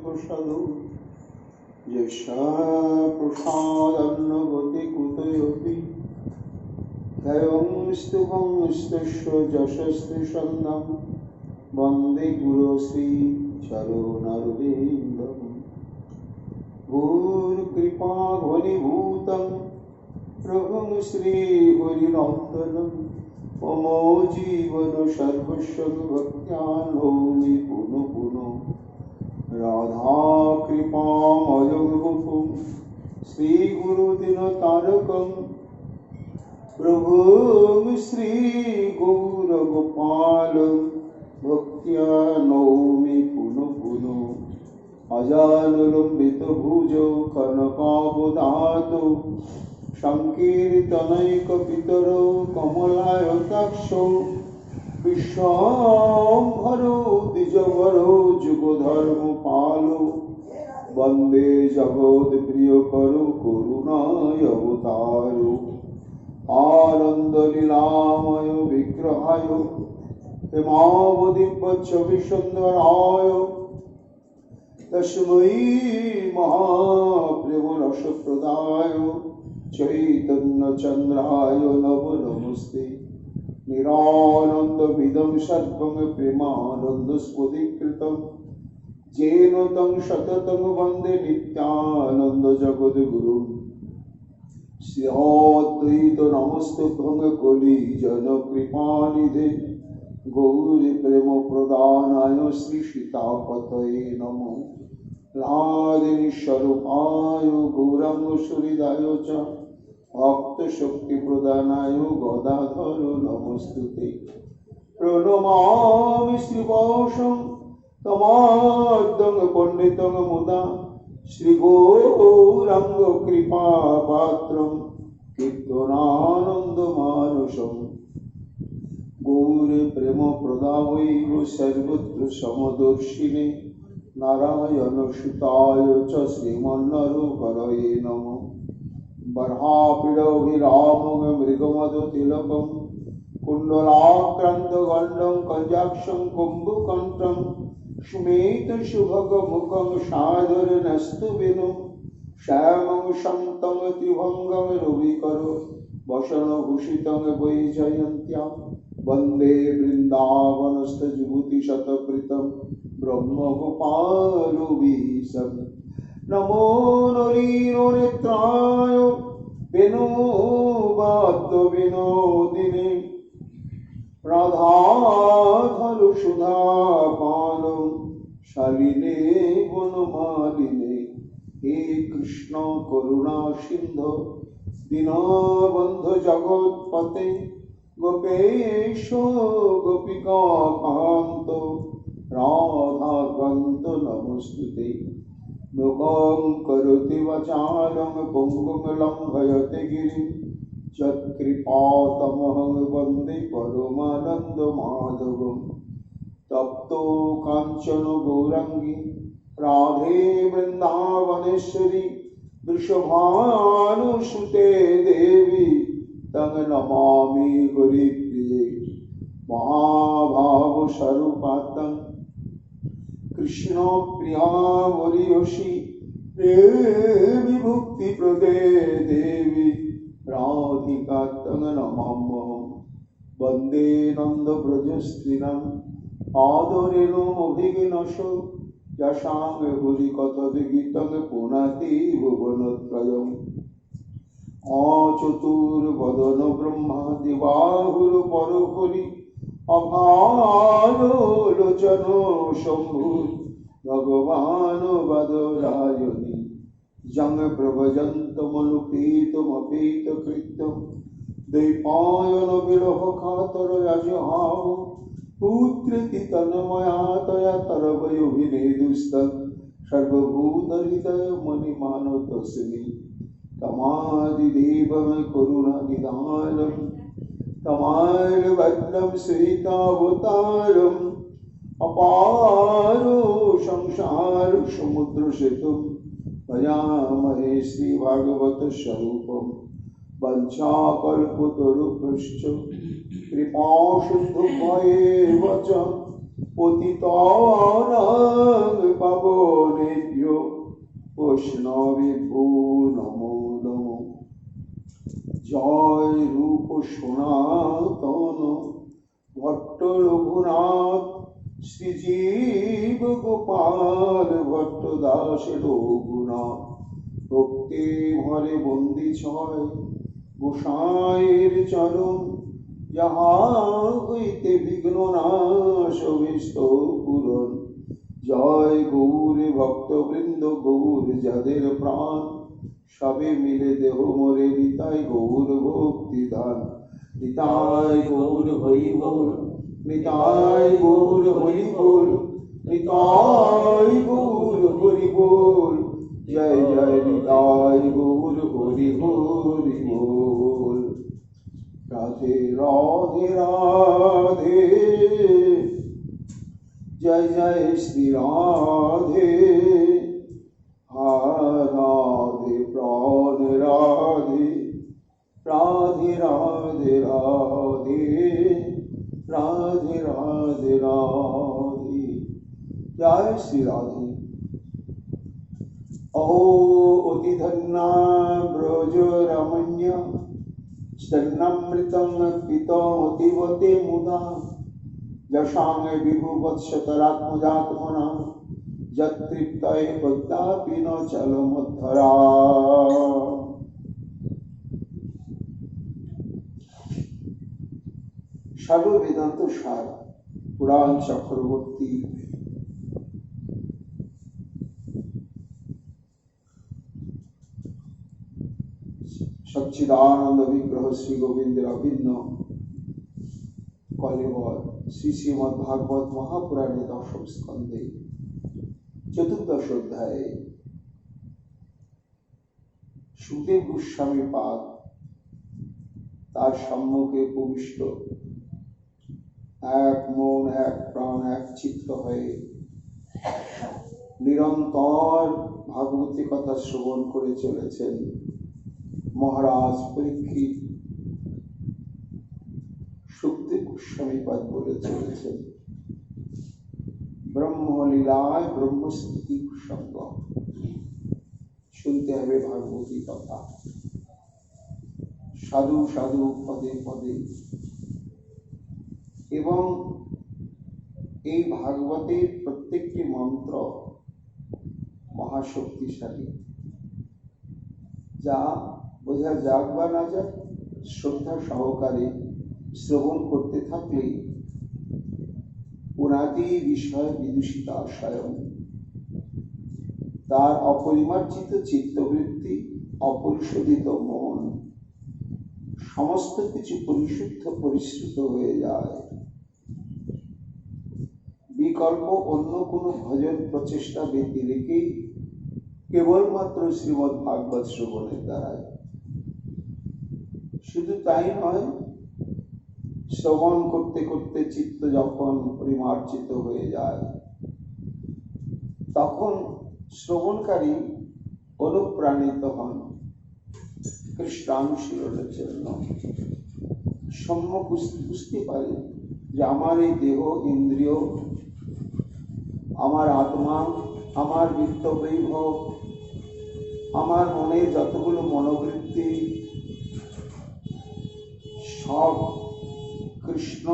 প্রসাদ যশা প্রসাদন্নগতি কুতয়পি ধ্যায়ংস্তুভং স্তস্য যশস্তি সন্ন্যম বন্দে গুরু শ্রী চরণারবিন্দম ভূর্কৃপা ঘনীভূতং প্রভুং শ্রী হরিনন্দনম মমো জীবন সর্বস্ব ভক্ত্যা নৌমি পুনঃ পুনঃ রাধা কৃপাময়ং বপুং শ্রী গুরুদিন তারকং প্রভুং শ্রী গৌরগোপালং ভক্ত্যা নৌমি পুনঃ পুনঃ অজানুলম্বিত ভুজো কনকাবদাতো সংকীর্তনৈকপিতরো কমলায়তাক্ষো বিশ্বম্ভরো দ্বিজবরো যুগধর্মপালো বন্দে জগৎপ্রিয়করো করুণায় অবতারো আনন্দলীলাময় বিগ্রহায় হেমাবদিব্যচ্ছবিসুন্দরায় তস্मै महाप्रेमरसप्रदाय चैतन्यचन्द्राय नमो नमस्ते निरानन्दविदं सर्वं प्रेमानन्दस्फुटीकृतं येन तं सततं वन्दे नित्यानन्दजगद्गुरुं श्रीअद्वैत नमस्तुभ्यं कलिजनकृपानिधे गौरीप्रेमप्रदानाय श्रीसीतापतये नमः राधिनीस्वरूपाय गौरांग सुहृदाय च भक्तशक्तिप्रदानाय गदाधर नमस्तुते प्रणमामि श्रीवासं तमाद्यं पंडितं मुदा श्रीगौरांग कृपापात्रं कीर्तनानन्दमानसं गौर प्रेम प्रदावैव सर्वत्र समदर्शिने नारायण सुताय च श्रीमन्नरहरये नमः बर्हापीडभिरामं मृगमदतिलकं कुण्डलाक्रान्तगण्डं कञ्जाक्षं कुम्भकण्ठं स्मेतशुभगमुखं सादरनस्तुविनं श्यामं शान्तं त्रिभङ्गं रविकरो वसनभूषितं वैजयन्त्यां वन्दे वृन्दावनस्थजुगुतिशतकृतं ब्रह्मगोपालवीशं नमो नलिननेत्राय वेणुवाद्यविनोदिने राधाधनुसुधापानं शालिने वनमालिने हे कृष्ण करुणा सिन्धो दीनबन्धु जगत्पते गोपेश गोपिकान्त राधाकान्त नमस्तुते मुखं करोति वाचालं पङ्गुं लङ्घयते गिरिं यत्कृपातमहं वन्दे परमानन्दमाधवं तप्तो काञ्चन गौराङ्गी राधे वृन्दावनेश्वरी वृषभानुसुते देवी तं नमामि हरिप्रिये महाभावस्वरूपातं कृष्णप्रिया वरियसी विभुक्तिप्रदे देवी राधिका तं नमाम्यहं वन्दे नन्दव्रजस्त्रीणाम् आदरेणोऽभिगिनश यशां हरिकथाविगीतं पुनाति भुवनत्रयम् अचतुर्वदन ब्रह्मादिबाहुरपरकरि अभालोचन शम्भु भगवान् वदरायणि जं प्रभजन्तमनुपेतमपेतकृत्यं दैपायन विरहकातरयजहाव पुत्रेति तन्मया तरवयोभिनेदुस्तं सर्वभूतहृदयमणिमानतस्मि तमादिदेवं करुणानिधानं तमालवदनं सीतावतारम् अपारो संसार समुद्रसेतुं भजामहे श्रीभागवतस्वरूपं वञ्चाकल्पतरुभ्यश्च कृपासिन्धुभ्येव च পতিতানাং পাবনেভ্যো বৈষ্ণবেভ্যো নমো নমো। জয় রূপ সনাতন ভট্ট রঘুনাথ শ্রীজীব গোপাল ভট্ট দাস রঘুনাথ। ভক্তি ভরে বন্দি ছয় গোসাঁয়ের চরণ, যাহা হইতে বিঘ্ন নাশ বিষ্ট পূরণ। জয় গৌর ভক্তবৃন্দ গৌর যাদের প্রাণ, সবে মিলে দেহ মোরে নিতাই গৌর ভক্তি দান। নিতাই গৌর হরি বল, নিতাই গৌর হরি বল, নিতাই গৌর হরি বল। জয় জয় নিতাই গৌর হরি হরি বল। রাধে রাধে রাধে, জয় জয় শ্রী রাধে। রাধে প্রাণ রাধে, রাধে রাধে রাধে, রাধে রাধে রাধে। জয় শ্রী রাধে। ও অতি ধন্যা ব্রজ রমণ্য, স্তন্যমৃতং পিতমতিবতে মুদা। যশাং বিভুবৎসতরাত্মজাত্মনা, যতৃপ্তয়ে পদ্মাপি ন চলমুদ্ধরা। সাধু বেদান্ত সার পুরাণ চক্রবর্তী সচ্চিদানন্দ বিগ্রহ শ্রী গোবিন্দের অভিন্ন কলেবর শ্রী শ্রীমদ্ ভাগবত মহাপুরাণে দশম স্কন্ধে চতুর্দশ অধ্যায়ে সুখদেব গোস্বামী পাদ তার সম্মুখে উপবিষ্ট এক মন এক প্রাণ এক চিত্ত হয়ে নিরন্তর ভাগবতী কথা শ্রবণ করে চলেছেন মহারাজ পরীক্ষিত। সুখদেব গোস্বামী পাদ বলে চলেছেন, ব্রহ্মলীলায় ব্রহ্মস্তুতি সঙ্গ শুনতে হবে ভাগবতী কথা, সাধু সাধু পদে পদে। এবং এই ভাগবতের প্রত্যেকটি মন্ত্র মহাশক্তিশালী, যা বোঝা যাক বা না যাক শ্রদ্ধা সহকারে শ্রবণ করতে থাকলেই পুনাদি বিষয় বিদূষিতা স্বয়ং, তার অপরিমার্জিত চিত্তবৃত্তি, অপরিশোধিত মন সমস্ত কিছু পরিশুদ্ধ পরিশ্রুত হয়ে যায়। বিকল্প অন্য কোনো ভজন প্রচেষ্টা ব্যতি রেখেই কেবলমাত্র শ্রীমদ্ ভাগবত শ্রবণের দ্বারায়। শুধু তাই নয়, শ্রবণ করতে করতে চিত্ত যখন পরিমার্জিত হয়ে যায়, তখন শ্রবণকারী অনুপ্রাণিত হন কৃষ্ণানুশীলনের জন্য। সম্যক বুঝতে পারে যে আমার এই দেহ ইন্দ্রিয়, আমার আত্মা, আমার বিত্ত বৈভব, আমার মনের যতগুলো মনোবৃত্তি সব কৃষ্ণ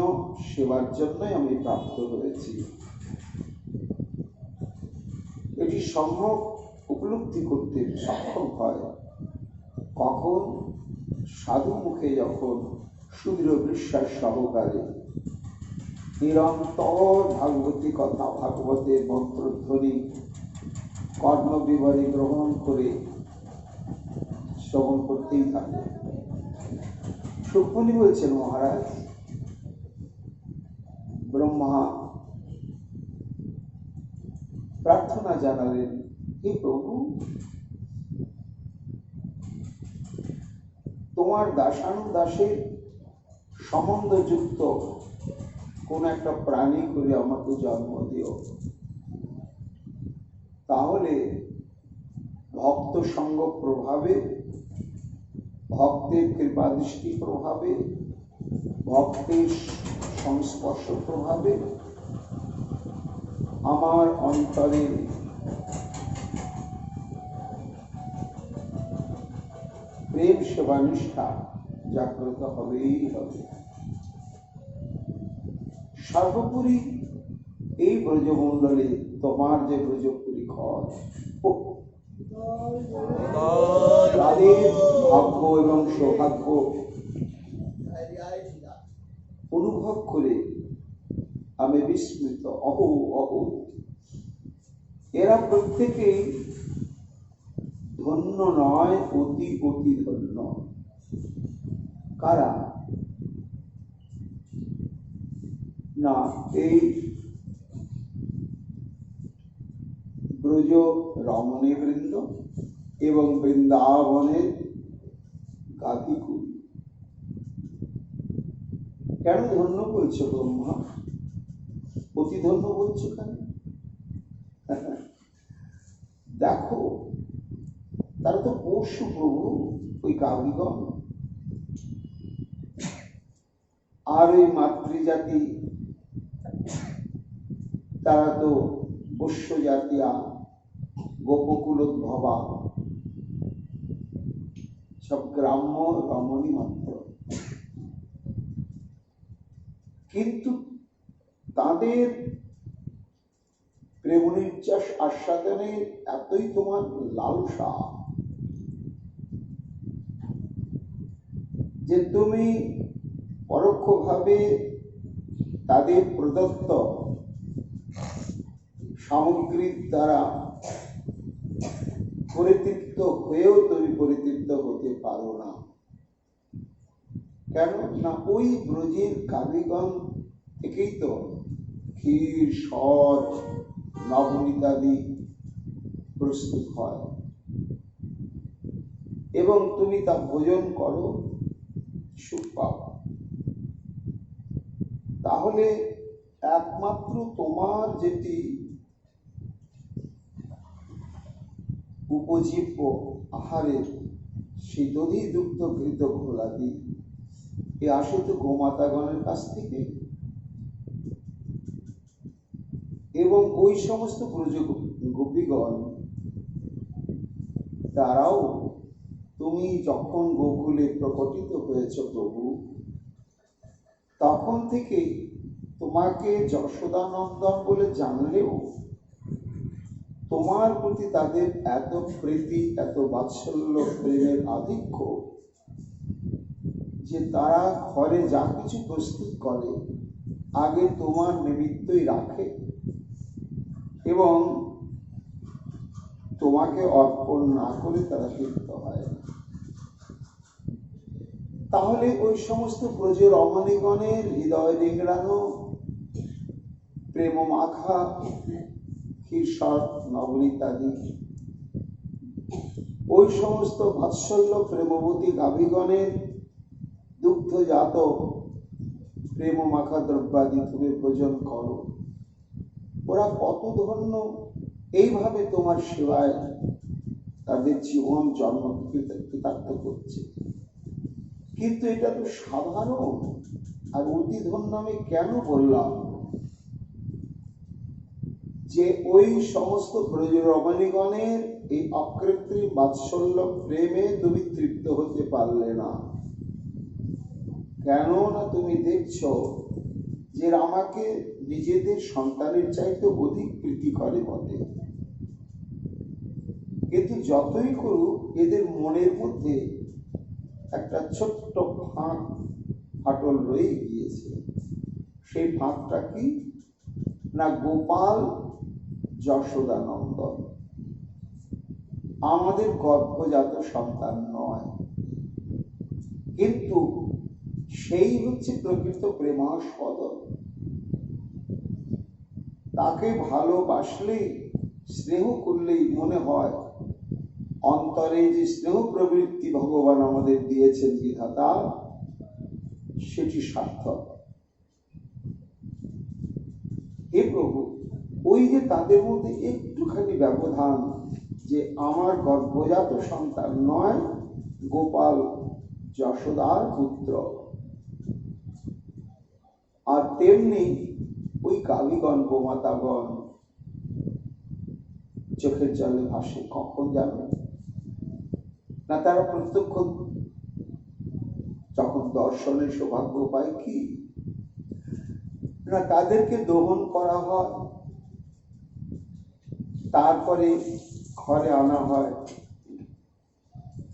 সেবার জন্যই আমি প্রাপ্ত হয়েছি। এটি সম্যক উপলব্ধি করতে সক্ষম হয় কখন? সাধু মুখে যখন সুদৃঢ় বিশ্বাস সহকারে নিরন্তর ভাগবতী কথা, ভাগবতের মন্ত্রধ্বনি কর্ণবিবরে গ্রহণ করে শ্রবণ করতেই থাকে। সুখমণি বলছেন, মহারাজ ব্রহ্মা প্রার্থনা জানালেন, হে প্রভু, তোমার দাসানুদাসের সম্বন্ধযুক্ত কোন একটা প্রাণী করে আমাকে জন্ম দিও, তাহলে ভক্ত সঙ্গ প্রভাবে, ভক্তের কৃপাদৃষ্টি প্রভাবে, ভক্তের সংস্পর্শ প্রভাবে আমার অন্তরে প্রেম সেবানিষ্ঠা জাগ্রত হবেই হবে। সর্বোপরি এই ব্রজমণ্ডলে তোমার যে ব্রজপুরী ঘর, তাদের ভাগ্য এবং সৌভাগ্য অনুভব করে আমি বিস্মিত। অহো অহো, এরা প্রত্যেকেই ধন্য নয়, অতি অতি ধন্য। কারা? না, এই ব্রজ রমণী বৃন্দ এবং বৃন্দাবনের গাধিকুল। কেন ধন্য বলছো ব্রহ্মা? অতি ধন্য বলছো কেন? দেখো, তারা তো পশু প্রভু, ওই গাভীগণ। আর ওই মাতৃজাতি, তারা তো পোষ্য জাতিয়া গোপকুলোদ্ভবা, সব গ্রাম্য রমণী মাত্র। কিন্তু তাদের প্রেম নির্যাস আস্বাদনের এতই তোমার লালসা যে তুমি পরোক্ষভাবে তাদের প্রদত্ত সামগ্রীর দ্বারা পরিতৃপ্ত হয়েও তুমি পরিতৃপ্ত হতে পারো না। কেন না? ওই ব্রজের কাবিগণ থেকেই তো ক্ষীর, সর, নবনীতাদি প্রস্তুত হয় এবং তুমি তা ভোজন করো, সুখ পাও। তাহলে একমাত্র তোমার যেটি উপজীব্য আহারের, সেই দধি দুগ্ধ ঘৃত ঘোলাদি, এ আসে তো গোমাতাগণের কাছ থেকে। এবং ওই সমস্ত ব্রজ গোপীগণ, তারাও তুমি যখন গোকুলে প্রকটিত হয়েছ প্রভু, তখন থেকে তোমাকে যশোদানন্দন বলে জানলেও তোমার প্রতি তাদের এত প্রীতি, এত বাৎসল্য, প্রেমের আধিক্য যে তারা ঘরে যা কিছু প্রস্তুত করে আগে তোমার নিমিত্তই রাখে এবং তোমাকে অর্পণ না করে তারা তৃপ্ত হয়। তাহলে ওই সমস্ত ব্রজ রমণীগণের হৃদয় রিংড়ানো, প্রেম মাখা ক্ষীরসর নবনীতাদি, ওই সমস্ত বাৎসল্য প্রেমবতী গাভীগণের দুগ্ধজাত প্রেম মাখা দ্রব্যাদি তুমি ভোজন করো। ওরা কত ধন্য, এইভাবে তোমার সেবায় তাদের জীবন জন্ম কৃতার্থ করছে। কিন্তু এটা তো সাধারণ। আর অতি ধন্য আমি কেন বললাম? যে ওই সমস্ত ব্রজ রমণীগণের এই অকৃত্রিম বাৎসল্য প্রেমে তুমি তৃপ্ত হতে পারলে না। কেন না তুমি দেখছো যে আমাকে নিজেদের সন্তানের চাইতে অধিক প্রীতি করে বটে, কিন্তু যতই করুক এদের মনের মধ্যে একটা ছোট্ট ফাটল রয়ে গিয়েছে। সেই ফাঁকটা কি না? গোপাল যশোদানন্দন আমাদের গর্ভজাত সন্তান নয়, কিন্তু সেই হচ্ছে প্রকৃত প্রেমাস্পদ। তাকে ভালোবাসলেই, স্নেহ করলেই মনে হয় অন্তরে যে স্নেহ প্রবৃত্তি ভগবান আমাদের দিয়েছেন বিধাতা, সেটি সার্থক। হে প্রভু, ওই যে তাদের মধ্যে একটুখানি ব্যবধান, যে আমার গর্ভজাত সন্তান নয়, গোপাল যশোদার পুত্র। আর তেমনি ওই কালীগণ গোমাতাগণ চোখের জলে ভাসে। কখন জানো না? তারা প্রত্যক্ষ যখন দর্শনের সৌভাগ্য পায়, কি না তাদেরকে দহন করা হয়, তারপরে ঘরে আনা হয়,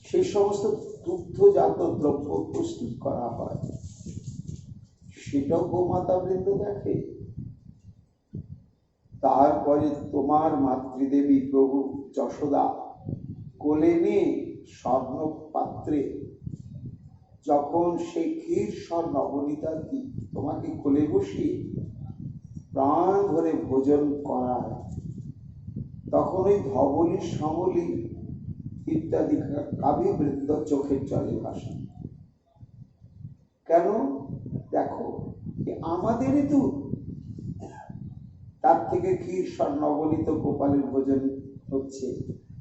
সেই সমস্ত দুগ্ধজাত দ্রব্য প্রস্তুত করা হয়, সেটাও গোমাতা বৃন্দ দেখে। তারপরে তোমার মাতৃদেবী প্রভু যশোদা কোলে নিয়ে স্বর্ণ পাত্রে যখন সেই ক্ষীর স্বর্ণ নবনীতাদি তোমাকে কোলে বসিয়ে প্রাণ ধরে ভোজন করায়, তখন ওই ধবলি সমলি ইত্যাদি কাবিবৃন্দ চোখের জলে ভাসে। কেন? দেখো, আমাদেরই তো তার থেকে ক্ষীর স্বর্ণ নবনীত গোপালের ভোজন হচ্ছে,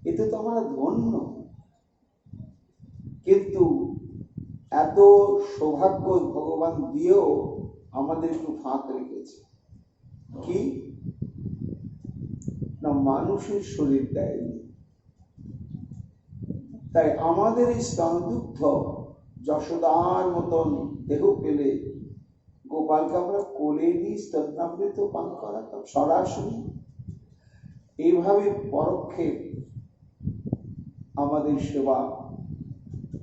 এতে তো আমরা ধন্য। কিন্তু এত সৌভাগ্য ভগবান দিয়েও আমাদের একটু ফাঁক রেখেছে। কি না, মানুষের শরীর দেয়নি। তাই আমাদের এই স্তনদুগ্ধ যশোদার মতন দেহ পেলে গোপালকে আমরা কোলে নিয়ে স্তন্যামৃত পান করাতাম সরাসরি। এইভাবে পরোক্ষে আমাদের সেবা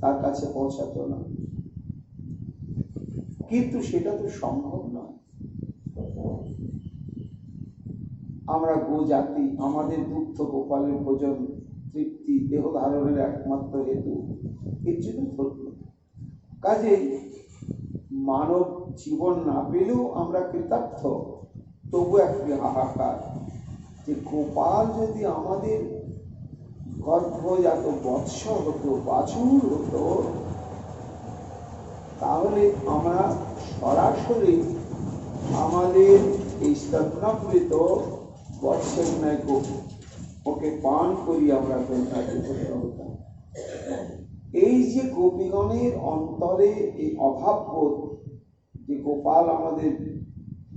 তার কাছে পৌঁছাতো না, কিন্তু সেটা তো সম্ভব নয়। আমরা গো জাতি, আমাদের দুগ্ধ গোপালের ভোজন তৃপ্তি দেহ ধারণের একমাত্র হেতু, এর জন্য ধন্য। কাজেই মানব জীবন না পেলেও আমরা কৃতার্থ। তবু একটি হাহাকার যে গোপাল যদি আমাদের গর্ভজাত বৎস হতো, বাছুর হতো, তাহলে আমরা সরাসরি আমাদের এই স্তন্যামৃত বৎসের ন্যায় ওকে পান করি আমরা হতাম। এই যে গোপীগণের অন্তরে এই অভাববোধ যে গোপাল আমাদের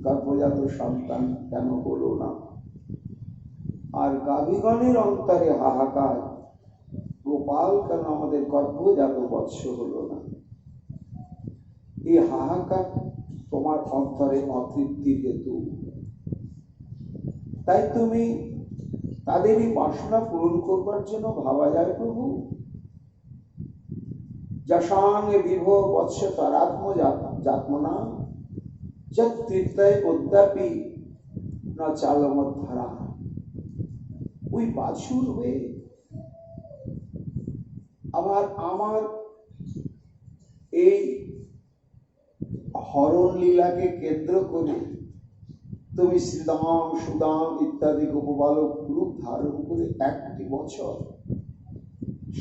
গর্ভজাত সন্তান কেন হলো না, আর গাভীগণের অন্তরে হাহাকার গোপাল কেন আমাদের গর্ভজাত বৎস হলো না, এই হাহাকার তোমার অন্তরে অতৃপ্তির হেতু। তাই তুমি তাদের এই বাসনা পূরণ করবার জন্য ভাবা যায়, প্রভু যশাঙ্গে বিভো বৎস তরাত্ম জাতমনা যৃত্তায় অদ্যাপি না চালমধ্ধারা। ওই বাছুর হয়ে আবার আমার এই হরণ লীলাকে কেন্দ্র করে তুমি শ্রীদাম সুদাম ইত্যাদি গোপবালক রূপ ধারণ করে একটি বছর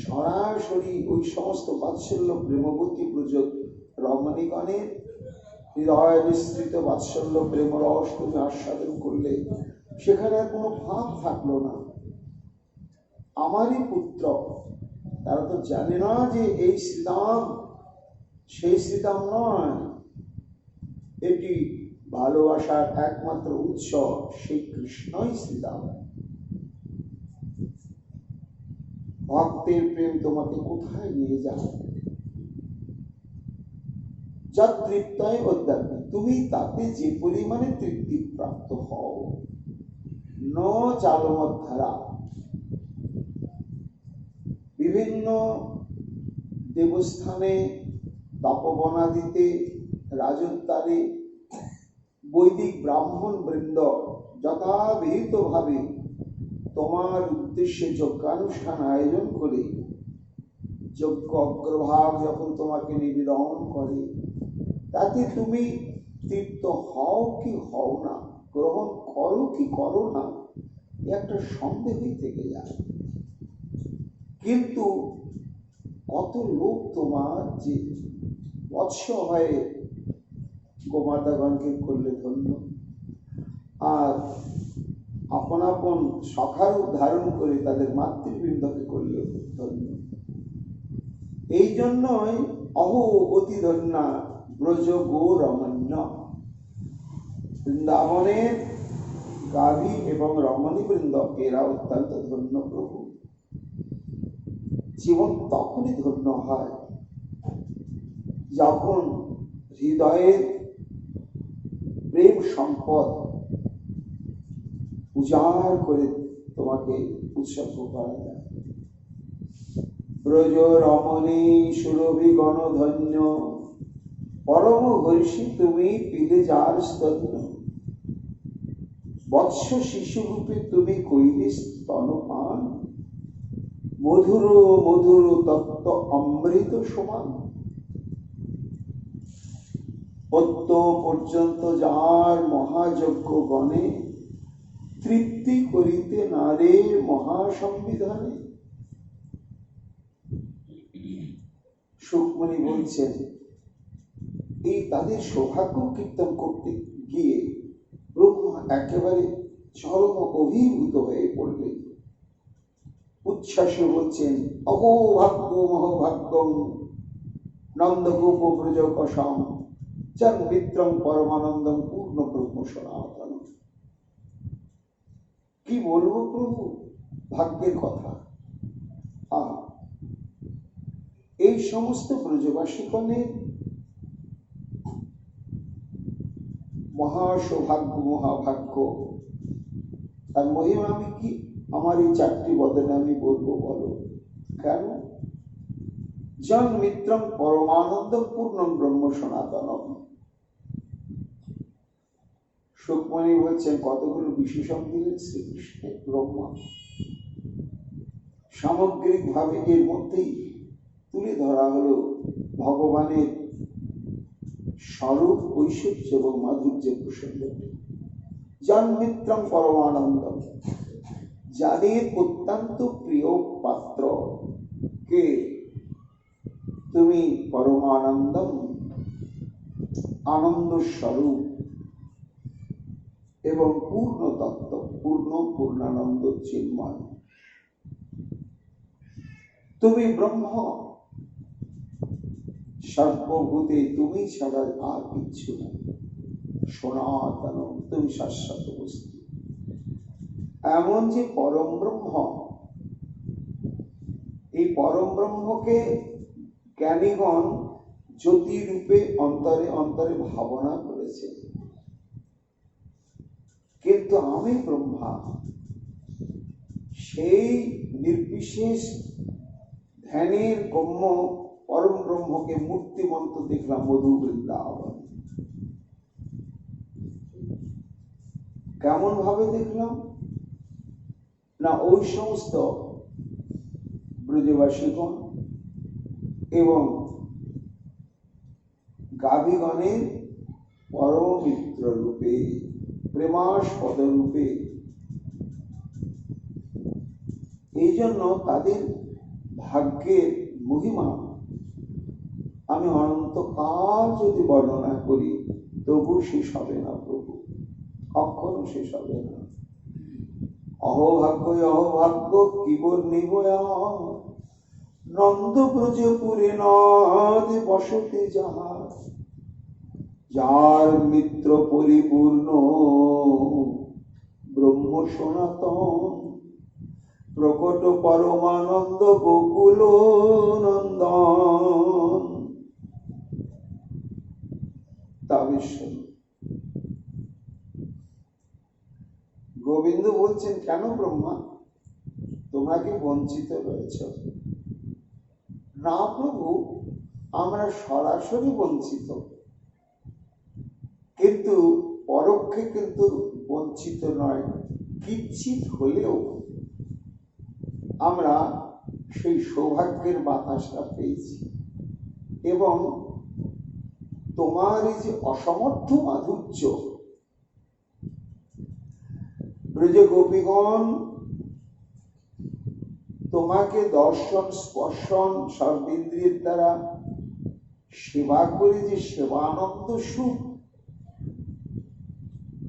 সরাসরি ওই সমস্ত বাৎসল্য প্রেমবতী ব্রজ রমণীগণের হৃদয় বিস্তৃত বাৎসল্য প্রেমরস তুমি আস্বাদন করলে, সেখানে আর কোনো ভাব থাকলো না। আমারই পুত্র, তারা তো জানে না যে এই শ্রীদাম সেই শ্রীদাম নয়, এটি ভালোবাসার একমাত্র উৎস, সেই কৃষ্ণই শ্রীদাম। ভক্তের প্রেম তোমাকে কোথায় নিয়ে যায়? যা তৃপ্তায় অদ্যাপি, তুমি তাতে যে পরিমাণে তৃপ্তি প্রাপ্ত হও, ন চালমধ্ধারা। বিভিন্ন দেবস্থানে তপবনাদিতে রাজত্বারে বৈদিক ব্রাহ্মণ বৃন্দ যথাবিহিত ভাবে তোমার উদ্দেশ্যে যজ্ঞানুষ্ঠান আয়োজন করে যজ্ঞ অগ্রভাগ যখন তোমাকে নিবেদন করে, তাতে তুমি তৃপ্ত হও কি হও না, গ্রহণ করো কি করো না, একটা সন্দেহই থেকে যায়। কিন্তু কত লোক তোমার যে বৎস হয়ে গোমাতাগণকে করলে ধন্য, আর আপন আপন সখার ধারণ করে তাদের মাতৃবৃন্দকে করলে ধন্য। এই জন্যই অহো অতি ধন্যা ব্রজ গো রমণ্য। বৃন্দাবনের গাভী এবং রমণীবৃন্দ এরা অত্যন্ত ধন্য প্রভু। জীবন তখনই ধন্য হয় যখন হৃদয়ের প্রেম সম্পদ উজাড় করে তোমাকে উৎসর্গ করা যায়। ব্রজ রমণী সুরভি গণধন্য, পরম হর্ষি তুমি পিলে যার স্তন্য। বৎস শিশু রূপে তুমি কইলে স্তনপান, মধুর মধুর তত্ত্ব অমৃত সমান। পদ্ম পর্যন্ত যার মহাযজ্ঞ গণে, তৃপ্তি করিতে নারে মহাসংবিধানে। সুকমণি বলছেন এই তাদের সৌভাগ্য কীর্তন করতে গিয়ে ব্রহ্মা একেবারে চরম অভিভূত হয়ে পড়লেন। উচ্ছ্বাসে বলছেন অহো ভাগ্য মহোভাগ্যং নন্দগোপ ব্রজকসম জন্মিত্রং পরমানন্দম পূর্ণ ব্রহ্ম সনাতন। কি বলবো প্রভু, ভাগ্যের কথা। এই সমস্ত ব্রজবাসীগণের মহাসৌভাগ্য মহাভাগ্য, তার মহিমা আমি কি আমার এই চারটি বদনে আমি বলবো বলো। কেন? জন্মিত্রং পরমানন্দ পূর্ণম ব্রহ্ম সনাতনম। সুকমণি বলছেন কতগুলো বিশেষণ দিলেন শ্রীকৃষ্ণের ব্রহ্মা। সামগ্রিক ভাবে এর মধ্যেই তুলে ধরা হলো ভগবানের স্বরূপ ঐশ্বর্য এবং মাধুর্যের প্রসঙ্গ। জন্মিত্রং পরমানন্দম, যাদের অত্যন্ত প্রিয় পাত্র কে তুমি পরমানন্দম, আনন্দ স্বরূপ এবং পূর্ণ তত্ত্ব, পূর্ণানন্দ চিন্ময়। তুমি ব্রহ্ম, সর্বভূতে তুমি ছাড়া আর কিচ্ছু নেই। সনাতন, তুমি শাশ্বত বস্তু। এমন যে পরম ব্রহ্ম, এই পরম ব্রহ্মকে জ্ঞানীগণ জ্যোতি রূপে অন্তরে অন্তরে ভাবনা করেছে। কিন্তু আমি ব্রহ্মা সেই নির্বিশেষ ধ্যানের গম্য পরম ব্রহ্মকে মূর্তিমন্ত দেখলাম মধু বৃন্দাবন। কেমন ভাবে দেখলাম না, ওই সমস্ত ব্রজবাসীগণ এবং গাভীগণের পরম মিত্র রূপে, প্রেমাস্পদ রূপে। এই জন্য তাদের ভাগ্যের মহিমা আমি অনন্তকাল যদি বর্ণনা করি তবু শেষ হবে না প্রভু, কখনো শেষ হবে না। অহোভাগ্য অহোভাগ্য কি বর্ণিব নন্দ ব্রজপুরে নদ বসতে যাহা, যার মিত্র পরিপূর্ণ ব্রহ্ম সনাতন, প্রকট পরমানন্দ গোকুল নন্দন। গোবিন্দ বলছেন কেন ব্রহ্মা তোমরা কি বঞ্চিত রয়েছ? না প্রভু, আমরা সরাসরি বঞ্চিত, কিন্তু পরোক্ষে কিন্তু বঞ্চিত নয়। কিঞ্চিত হলেও আমরা সেই সৌভাগ্যের বাতাসটা পেয়েছি। এবং তোমার এই যে অসমর্থ মাধুর্য, ব্রজ গোপীগণ তোমাকে দর্শন স্পর্শন সর্বেন্দ্রিয়ের দ্বারা সেবা করে যে সেবানন্দ সুখ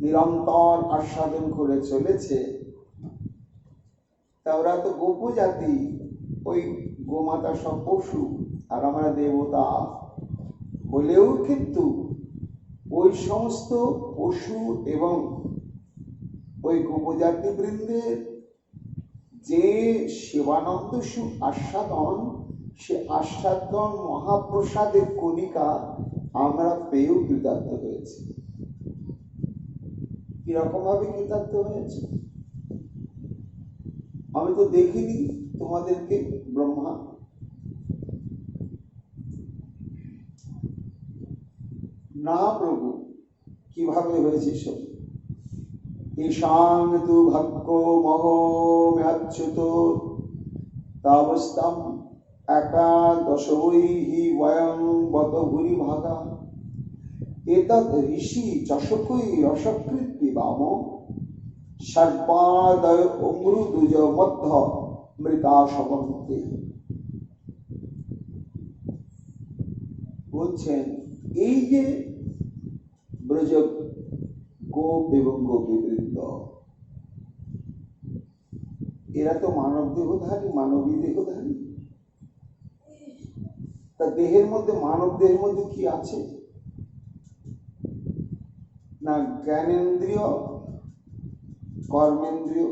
নিরন্তর আস্বাদন করে চলেছে, তা ওরা তো গোপ জাতি, ওই গোমাতা সব পশু আর আমরা দেবতা হলেও কিন্তু ওই সমস্ত পশু এবং ওই গোপজাতি বৃন্দের যে শিবানন্দ সুখ আস্বাদন, সে আস্বাদন মহাপ্রসাদের কণিকা আমরা পেয়েও কৃতার্থ হয়েছি। কিরকম ভাবে কৃতার্থ হয়েছে? আমি তো দেখিনি তোমাদেরকে। ব্রহ্মা না প্রভু, কিভাবে হয়েছে সব? ঈশান তু ভাগ্য মহোম্যাচ্যুত তাবস্তাম একাদশৈহি বয়ং বত ভুরি ভাগা এতদ ঋষি চষকই অসকৃত পিবাম সর্বাদয় অমৃদুজ মধ্য মৃতা সমন্তে। বলছেন এই যে ব্রজ গোপ এবং গোপীবৃন্দ, এরা তো মানব দেহধারী, মানবী দেহধারী। তা দেহের মধ্যে, মানব দেহের মধ্যে কি আছে? না জ্ঞানেন্দ্রিয়, কর্মেন্দ্রিয়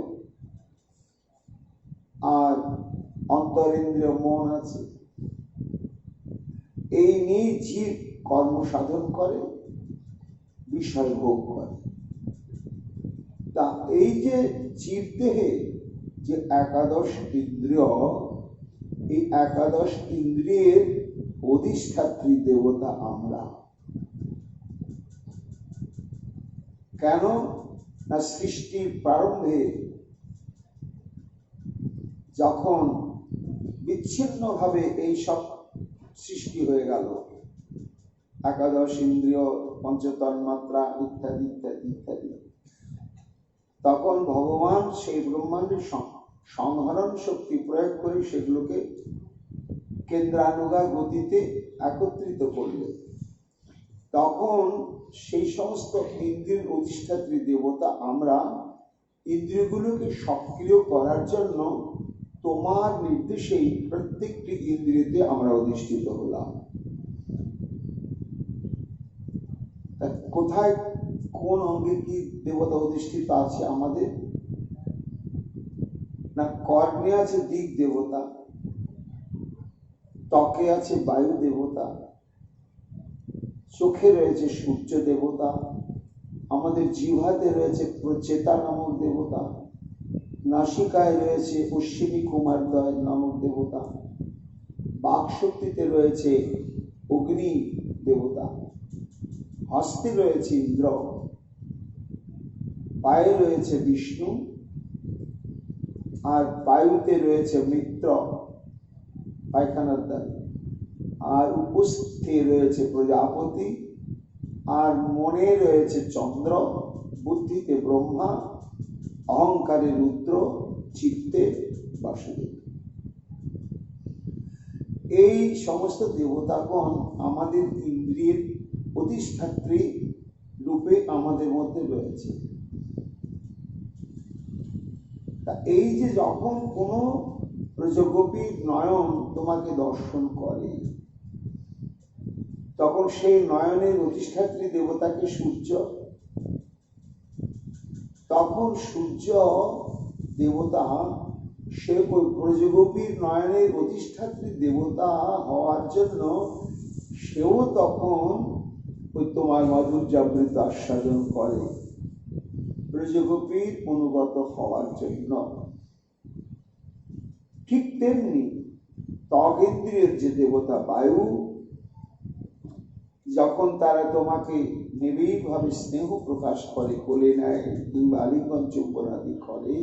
আর অন্তরেন্দ্রিয় মন আছে। এই নিয়ে জীব কর্ম সাধন করে, বিষয় ভোগ করে। তা এই যে জীব দেহে যে একাদশ ইন্দ্রিয়, এই একাদশ ইন্দ্রিয়ের অধিষ্ঠাত্রী দেবতা আমরা। কেন না সৃষ্টির প্রারম্ভে যখন বিচ্ছিন্নভাবে এই সব সৃষ্টি হয়ে গেল, একাদশ ইন্দ্রিয়, পঞ্চতন্মাত্রা ইত্যাদি ইত্যাদি ইত্যাদি, তখন ভগবান সেই ব্রহ্মাণ্ডের সংহরণ শক্তি প্রয়োগ করে সেগুলোকে কেন্দ্রানুগা গতিতে একত্রিত করলে, তখন সেই সমস্ত ইন্দ্রিয়ের অধিষ্ঠাত্রী দেবতা আমরা ইন্দ্রিয়গুলোকে সক্রিয় করার জন্য তোমার নির্দেশেই প্রত্যেকটি ইন্দ্রিয়তে আমরা অধিষ্ঠিত হলাম। কোথায় কোন অঙ্গে কি দেবতা অধিষ্ঠিত আছে আমাদের? না কর্ণে আছে দিক দেবতা, ত্বকে আছে বায়ু দেবতা, চোখে রয়েছে সূর্য দেবতা, আমাদের জিহ্বাতে রয়েছে প্রচেতা নামক দেবতা, নাসিকায় রয়েছে অশ্বিনী কুমারদ্বয় নামক দেবতা, বাক শক্তিতে রয়েছে অগ্নি দেবতা, হস্তে রয়েছে ইন্দ্র, পায়ে রয়েছে বিষ্ণু, আর বায়ুতে রয়েছে মিত্র পায়খানার দ্বারা, আর উপস্থিতে রয়েছে প্রজাপতি, আর মনে রয়েছে চন্দ্র, বুদ্ধিতে ব্রহ্মা, অহংকারে রুদ্র, চিত্তে বাসুদেব। এই সমস্ত দেবতাগণ আমাদের ইন্দ্রিয়ের অধিষ্ঠাত্রী রূপে আমাদের মধ্যে রয়েছে। তা এই যে যখন কোনো ব্রজগোপীর নয়ন তোমাকে দর্শন করে, তখন সেই নয়নের অধিষ্ঠাত্রী দেবতাকে সূর্য, তখন সূর্য দেবতা সে ওই ব্রজগোপীর নয়নের অধিষ্ঠাত্রী দেবতা হওয়ার জন্য সেও তখন ওই তোমার মাধুর্যাবৃত আস্বাদন করে ব্রজগোপীর অনুগত হওয়ার জন্য। ঠিক তেমনি ত্বগেন্দ্রিয়ের যে দেবতা বায়ু, যখন তারা তোমাকে নিবিড়ভাবে স্নেহ প্রকাশ করে, কোলে নেয় কিংবা আলিঙ্গন চুম্বন আদি করে,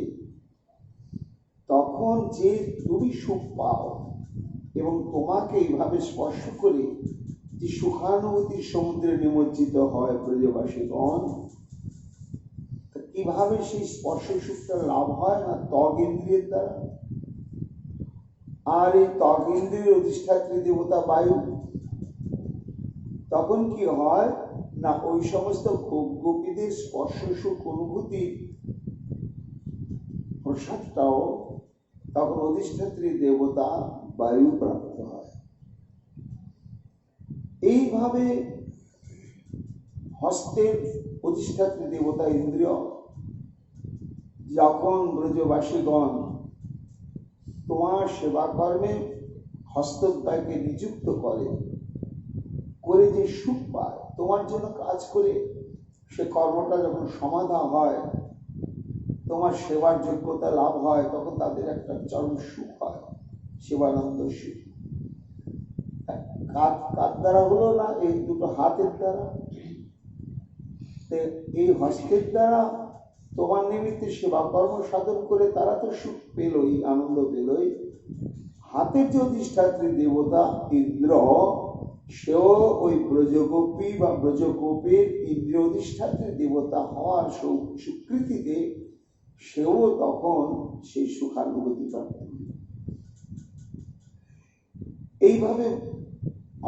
তখন যে তুমি সুখ পাও এবং তোমাকে এইভাবে স্পর্শ করে যে সুখানুভূতির সমুদ্রে নিমজ্জিত হয় ব্রজবাসীগণ, কিভাবে সেই স্পর্শ সুখটা লাভ হয়? না ত্বগেন্দ্রিয়ের দ্বারা। আর এই ত্বগেন্দ্রিয়ের অধিষ্ঠাত্রী দেবতা বায়ু, তখন কি হয় না ওই সমস্ত গোপীদের স্পর্শ সুখ অনুভূতি প্রসাদটাও তখন অধিষ্ঠাত্রী দেবতা বায়ু প্রাপ্ত হয়। এইভাবে হস্তের অধিষ্ঠাত্রী দেবতা ইন্দ্রিয়, যখন ব্রজবাসীগণ তোমার সেবা কর্মে হস্তদ্বয়কে নিযুক্ত করে যে সুখ পায়, তোমার জন্য কাজ করে সে কর্মটা যখন সমাধা হয়, তোমার সেবার যোগ্যতা লাভ হয়, তখন তাদের একটা চরম সুখ হয়, সেবানন্দ সুখ। কার দ্বারা হলো না? এই দুটো হাতের দ্বারা। এই হস্তের দ্বারা তোমার নিমিত্তে সেবা কর্ম সাধন করে তারা তো সুখ পেলই, আনন্দ পেলই। হাতের যে অধিষ্ঠাত্রী দেবতা ইন্দ্র, সেও ওই ব্রজগোপী বা ব্রজগোপীর ইন্দ্রিয় অধিষ্ঠাত্রী দেবতা হওয়ার স্বীকৃতিতে সেও তখন সেই সুখানুভূতি প্রাপ্ত। এইভাবে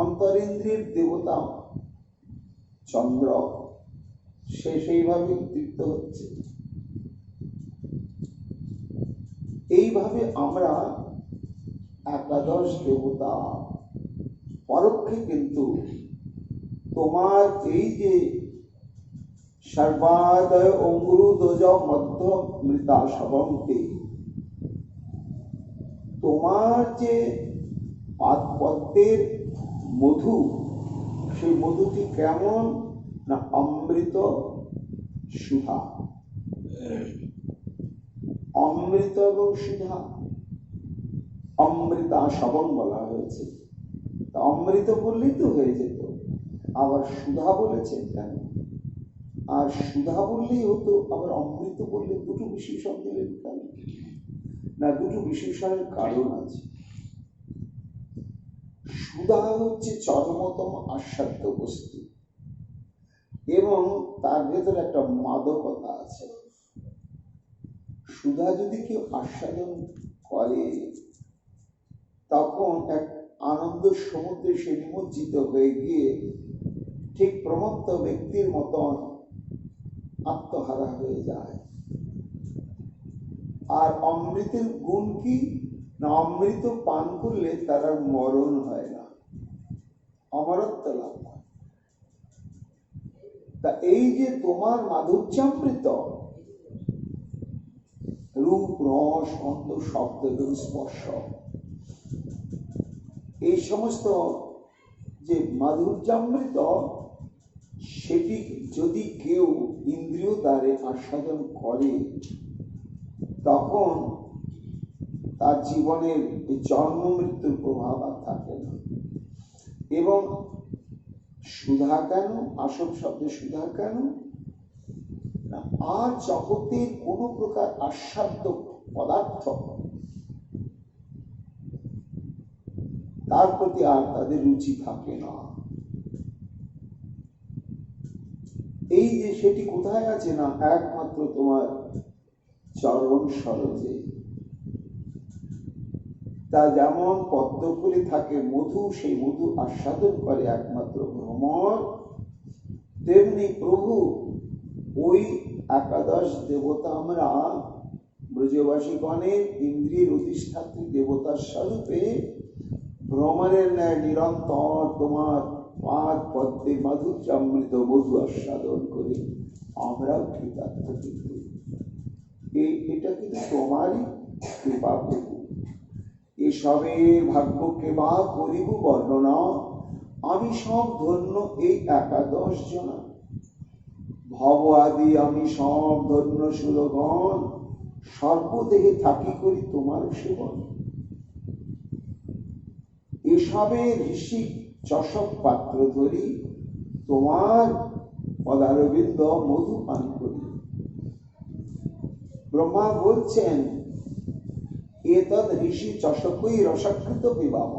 অন্তরিন্দ্রিয়ের দেবতা চন্দ্র সে সেইভাবে তৃপ্ত হচ্ছে। এইভাবে আমরা একাদশ দেবতা পরোক্ষে কিন্তু তোমার এই যে সর্বাদয় অঙ্গুরুদজ মধ্য মৃতা সবন্তে, তোমার যে পদ্মের মধু, সেই মধুটি কেমন না অমৃত সুধা। অমৃত এবং সুধা, অমৃতা সবং বলা হয়েছে। অমৃত বললেই তো হয়ে যেত, আবার সুধা বলেছেন কেন? আর সুধা বললেই হতো, আবার অমৃত বললে দুটো বিশেষণ দিলেন কেন? না, দুটো বিশেষণের কারণ আছে। সুধা হচ্ছে চরমতম আস্বাদ্য বস্তু এবং তার ভেতরে একটা মাদকতা আছে। সুধা যদি কেউ আস্বাদন করে, তখন এক আনন্দ সমুদ্রে সে নিমজ্জিত হয়ে গিয়ে ঠিক প্রমত্ত ব্যক্তির মতন আত্মহারা হয়ে যায়। আর অমৃতের গুণ কি না, অমৃত পান করলে তার আর মরণ হয় না, অমরত্ব লাভ হয়। তা এই যে তোমার মাধুর্যামৃত রূপ, রস, গন্ধ, শব্দ এবং স্পর্শ, এই সমস্ত যে মাধুর্যামৃত, সেটি যদি কেউ ইন্দ্রিয় দ্বারে আস্বাদন করে, তখন তার জীবনের এই জন্ম মৃত্যুর প্রভাব আর থাকে না। এবং সুধা কেন, আসল শব্দে সুধা কেন না, আর জগতের কোন প্রকার আস্বাদ্য পদার্থ তার প্রতি আর তাদের রুচি থাকে না। এই যে সেটি কোথায় আছে না, একমাত্র তোমার চরণ সরোজে। তা যেমন পদ্মফুলে থাকে মধু, সেই মধু আস্বাদন করে একমাত্র ভ্রমর, তেমনি প্রভু ওই একাদশ দেবতা আমরা ব্রজবাসীগণের ইন্দ্রিয়ের অধিষ্ঠাত্রী দেবতার স্বরূপে ভ্রমরের ন্যায় নিরন্তর তোমার পাদ পদ্মে মাধুর্যামৃত মধু আস্বাদন করে আমরাও কৃতার্থ। কিন্তু এটা কিন্তু তোমারই কৃপা প্রভু। এসবের ভাগ্যকে বা করিব বর্ণনা, আমি সব ধন্য এই একাদশ জনা। ভব আদি আমি সব ধন্য সুরগণ, সর্বদেহে থাকি করি তোমার সেবন। এসবে ঋষি চষক পাত্র ধরি, তোমার পদারবিন্দ মধু পান করি। ব্রহ্মা বলছেন, এতদ ঋষি চষকই রসকৃত বিবাহ।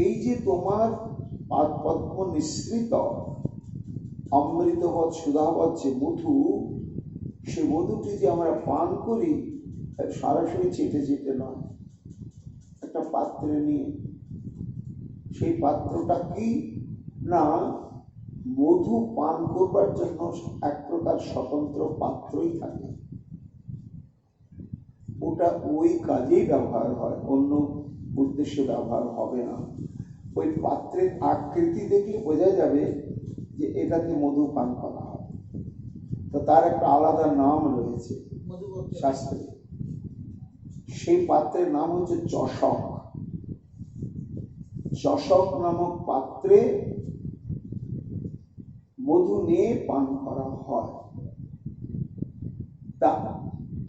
এই যে তোমার পাদ পদ্ম নিঃসৃত অমৃতবৎ সুধাবৎ যে মধু, সে মধুটি যে আমরা পান করি সরাসরি চেটে চেটে নয়, একটা পাত্রে নিয়ে, সেই পাত্রটা কি না মধু পান করবার জন্য এক প্রকার স্বতন্ত্র পাত্রই থাকে, ওটা ওই কাজেই ব্যবহার হয়, অন্য উদ্দেশ্যে ব্যবহার হবে না। ওই পাত্রের আকৃতি দেখলে বোঝা যাবে যে এটাতে মধু পান করা হয়। তো তার একটা আলাদা নাম রয়েছে শাস্ত্রে। সেই পাত্রের নাম হচ্ছে চষক। চষক নামক পাত্রে মধু নিয়ে পান করা হয়। তা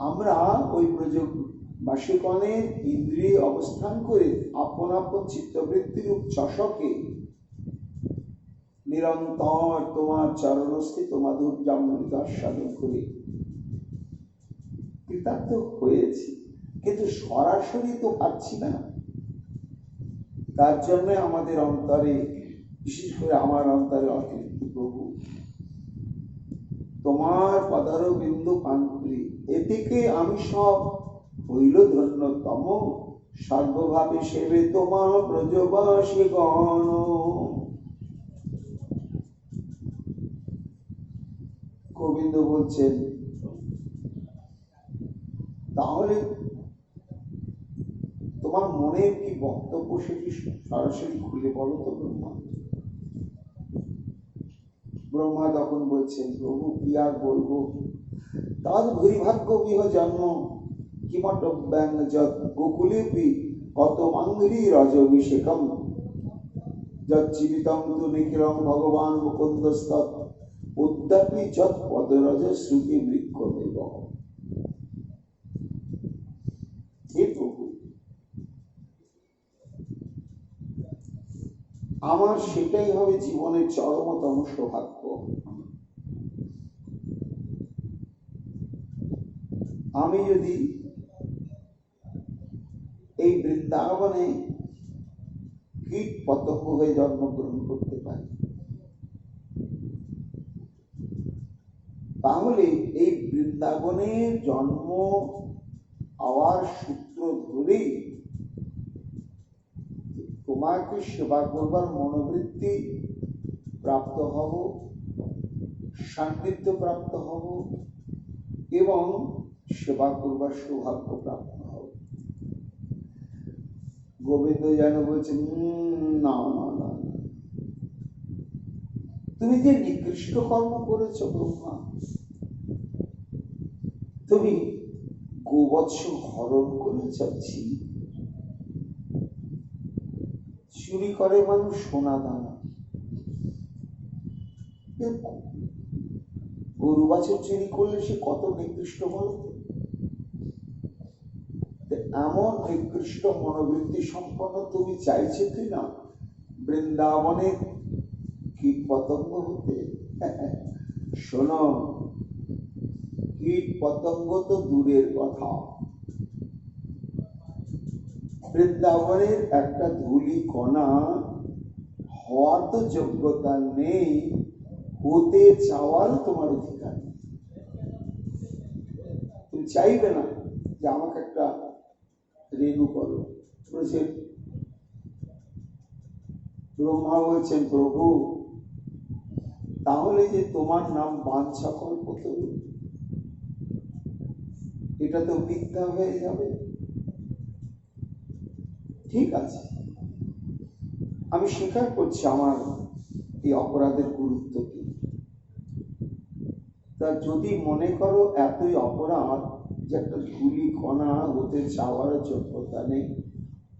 আমরা ওই ব্রজবাসীগণের ইন্দ্রিয়ে অবস্থান করে আপন আপন চিত্তবৃত্তির চষকে নিরন্তর তোমার চরণস্থিত মাধুর্যামৃত আস্বাদন করে কৃতার্থ হয়েছি, কিন্তু সরাসরি তো পাচ্ছি না। তার জন্য আমাদের অন্তরে, বিশেষ করে আমার অন্তরে অতিরিক্ত প্রভু তোমার পদার বিন্দু পান করি, এ থেকে আমি সব হইল ধন্যতম, সর্বভাবে সেবে তোমার ব্রজবাসী গণ। গোবিন্দ বলছেন, তাহলে তোমার মনের কি বক্তব্য সেটি সরাসরি খুলে বলো তো ব্রহ্মা। ব্রহ্মা তখন বলছেন, প্রভু কি আর বলবো, তাদ ভূরিভাগ্য বিহ জন্ম কিমট ব্যাং যত গোকুলেপি কত মাঙ্গরি রজভিষেকম যত জীবিতম তু নিখিলম ভগবান মুকুন্দস্তৎ উদ্যাপি যত পদরজ শ্রুতি বৃক্ষ দেব। হে প্রভু, আমার সেটাই হবে জীবনের চরমতম সৌভাগ্য। আমি যদি এই বৃন্দাবনে কীট পতঙ্গ হয়ে জন্মগ্রহণ করতে পারি, তাহলে এই বৃন্দাবনের জন্ম হওয়ার সূত্র ধরেই তোমাকে সেবা করবার মনোবৃত্তি প্রাপ্ত হব, সান্নিধ্য প্রাপ্ত হব এবং সেবা করবার সৌভাগ্য প্রাপ্ত হব। গোবিন্দ যেন বলছেন, না না না, তুমি যে নিকৃষ্ট কর্ম করেছ ব্রহ্মা, তুমি গোবৎস হরণ করেছ, চুরি করে মানুষ সোনা দানা, গরু বাছুর চুরি করলে সে কত নিকৃষ্ট বলতো। এমন নিকৃষ্ট মনোবৃত্তি সম্পন্ন তুমি চাইছো কি না বৃন্দাবনে কীট পতঙ্গ হতে? শোনো, কীট পতঙ্গ তো দূরের কথা, বৃন্দাবনের একটা ধূলি কণা হওয়ার তো যোগ্যতা নেই, হতে চাওয়ার তোমার অধিকার নেই। তুমি চাইবে না যে আমাকে একটা রেণু করো। বলছেন ব্রহ্মা, বলছেন প্রভু, তাহলে যে তোমার নাম বাঞ্ছাকল্পতরু, এটা তো মিথ্যা হয়ে যাবে। ঠিক আছে, আমি স্বীকার করছি আমার এই অপরাধের গুরুত্ব কি। তা যদি মনে করো এতই অপরাধ যে একটা ধূলি কণা হতে চাওয়ার যোগ্যতা নেই,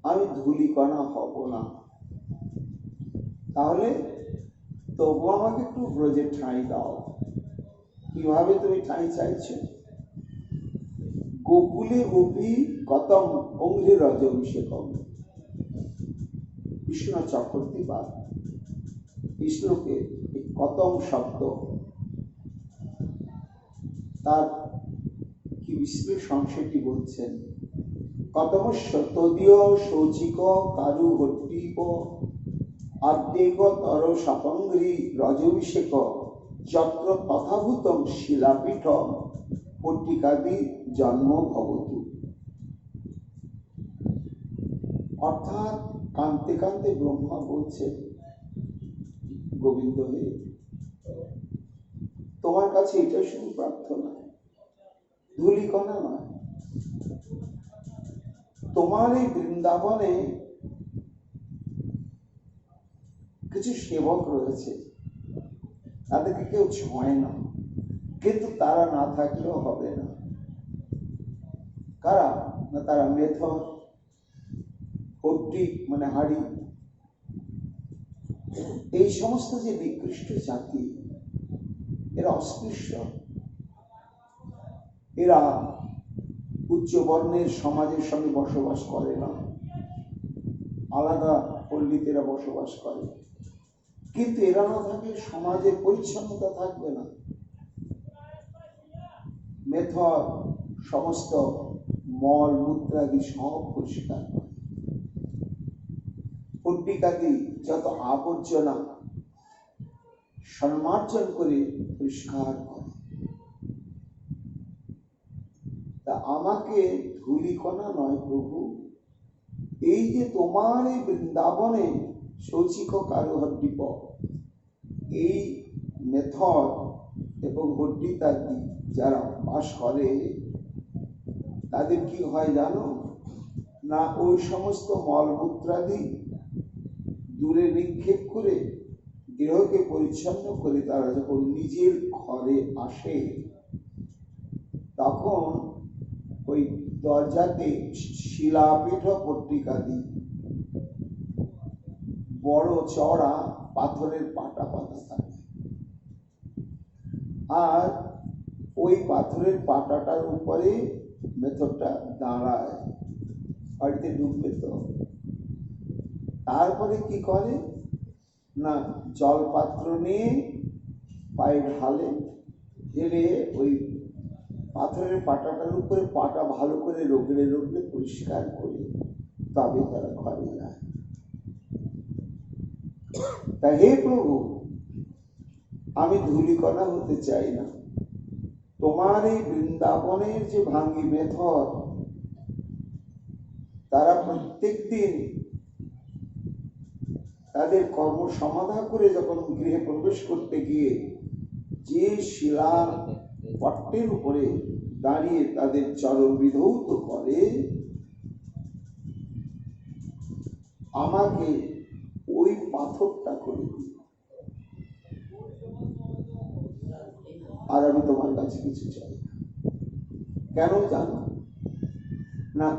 আমি ধূলি কণা হব না, তাহলে তবু আমাকে একটু ব্রজে ঠাঁই দাও। কিভাবে তুমি ঠাঁই চাইছো? গোকুলে গোপী কতম অঙ্ঘ্রি রজভিষেকম। বিষ্ণু চক্রবর্তী বা বিষ্ণুকে কতম শব্দ, তার কি বিশ্লেষণ সেটি বলছেন। কতমস্য তদীয় শৌচিক কারু হট্টিপ আদ্যেক তর সাপঙ্গ্রি রজভিষেক যত্র তথাভূতম শিলাপীঠ পট্টিকাদি জন্ম ভবতু। অর্থাৎ কাঁদতে কাঁদতে ব্রহ্মা বলছে, গোবিন্দ হে, তোমার কাছে এটা শুধু প্রার্থনা, ধূলিকণা নয়। তোমার এই বৃন্দাবনে কিছু সেবক রয়েছে, তাদেরকে কেউ ছোঁয় না, কিন্তু তারা না থাকলেও হবে না। কারা না? তারা মেথর, হট্টি মানে হাড়ি, এই সমস্ত যে নিকৃষ্ট জাতি, এরা অস্পৃশ্য, এরা উচ্চ বর্ণের সমাজের সঙ্গে বসবাস করে না, আলাদা পল্লীতেরা বসবাস করে। কিন্তু এরা না থাকলে সমাজের পরিচ্ছন্নতা থাকবে না। মেথর সমস্ত মল মূত্রাদি সব পরিষ্কার করে, পট্টিকাদি যত আবর্জনা সম্মার্জন করে পরিষ্কার করে। তা আমাকে ধূলিকণা নয় প্রভু, এই যে তোমার এই বৃন্দাবনে শৌচিক কারুহড্ডিপ, এই মেথর এবং হড্ডিতাদি যারা বাস করে, তাদের কি হয় জানো না? ওই সমস্ত মলমূত্রাদি দূরে নিক্ষেপ করে গৃহকে পরিচ্ছন্ন করে তারা যখন নিজের ঘরে আসে, তখন ওই দরজাতে শিলাপীঠ পট্টিকাদি বড় চড়া পাথরের পাটা পাতা থাকে, আর ওই পাথরের পাটাটার উপরে মেথরটা দাঁড়ায়, বাড়িতে ঢুকবে তো। তারপরে কি করে না, জলপাত্র নিয়ে পায়ে ঢালে, ঢেলে ওই পাথরের পাটাটার উপরে পাটা ভালো করে রগড়ে রগড়ে পরিষ্কার করে তবে তারা ঘরে যায়। তা হে প্রভু, আমি ধূলিকণা হতে চাই না। তোমার এই বৃন্দাবনের যে ভাঙ্গি মেথর, তারা প্রত্যেক দিন তাদের কর্ম সমাধা করে যখন গৃহে প্রবেশ করতে গিয়ে যে শিলা পট্টের উপরে দাঁড়িয়ে তাদের চরণ বিধৌত করে, আমাকে ওই পাথরটা করে দিই, আর আমি তোমার কাছে কিছু চাই না। কেন জানো না?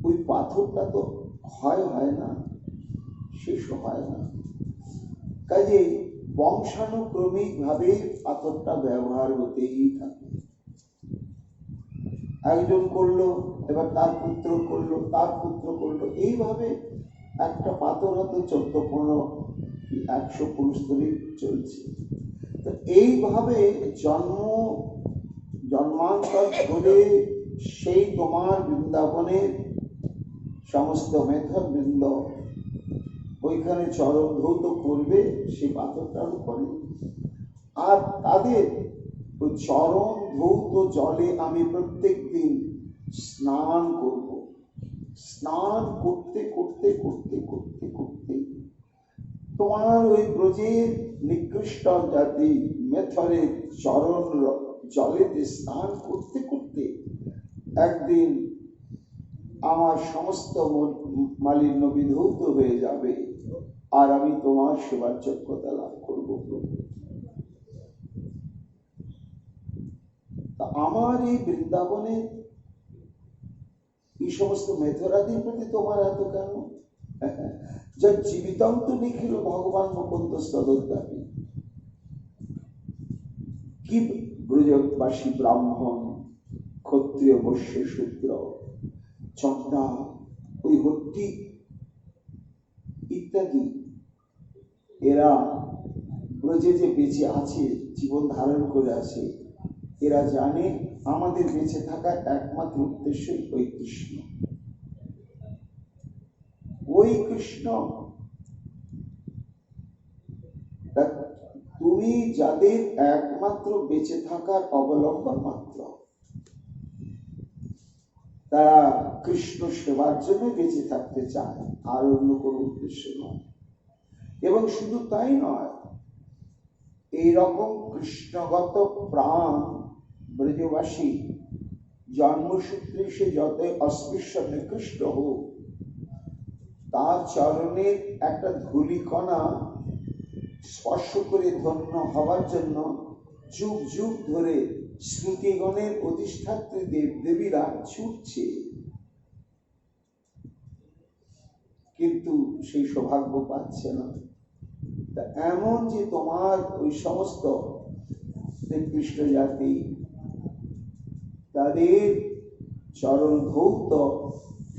ওই পাথরটা তো হয় না, শেষ হয় না, কাজে বংশানুক্রমিক ভাবে পাথরটা ব্যবহার হতেই থাকে। একজন করলো, এবার তার পুত্র করলো, তার পুত্র করলো, এইভাবে একটা পাথর হয়তো 14-15-100 পুরুষ ধরে চলছে। তো এইভাবে জন্মান্তর ধরে সেই তোমার বৃন্দাবনের সমস্ত মেথর বৃন্দ ওইখানে চরণ ধৌত করবে সেই পাথরটার উপরে, আর তাদের ওই চরণ ধৌত জলে আমি প্রত্যেক দিন স্নান করব। স্নান করতে করতে করতে করতে করতে তোমার ওই ব্রজের নিকৃষ্ট জাতি মেথরের চরণ জলেতে স্নান করতে করতে একদিন আমার সমস্ত মালিন্য বিধৌত হয়ে যাবে, আর আমি তোমার সেবার যোগ্যতা লাভ করব প্রভু। আমার এই বৃন্দাবনে এই সমস্ত মেথরাদির প্রতি তোমার এত কেন? যা জীবিতান্ত নিখিল ভগবান মুকুন্দ স্তদোদ্যাপী। কি ব্রজবাসী ব্রাহ্মণ, ক্ষত্রিয়, বৈশ্য, শূদ্র, চন্ডা, ওই হট্টি ইত্যাদি, এরা ব্রজে যে বেঁচে আছে, জীবন ধারণ করে আছে, এরা জানে আমাদের বেঁচে থাকার একমাত্র উদ্দেশ্যই ওই কৃষ্ণ। ওই কৃষ্ণ তুমি যাদের একমাত্র বেঁচে থাকার অবলম্বন মাত্র, তারা কৃষ্ণ সেবার জন্য বেঁচে থাকতে চায়, আর অন্য কোনো উদ্দেশ্য নয়। এবং শুধু তাই নয়, এইরকম কৃষ্ণগত প্রাণ ব্রজবাসী জন্মসূত্রে সে যত অস্পৃশ্য নিকৃষ্ট হোক, তার চরণের একটা ধূলিকণা স্পর্শ করে ধন্য হওয়ার জন্য যুগ যুগ ধরে শ্রুতিগণের অধিষ্ঠাত্রী দেবদেবীরা ছুটছে, কিন্তু সেই সৌভাগ্য পাচ্ছে না। তা এমন যে তোমার ওই সমস্ত নিকৃষ্ট জাতি, তাদের চরণ ধৌত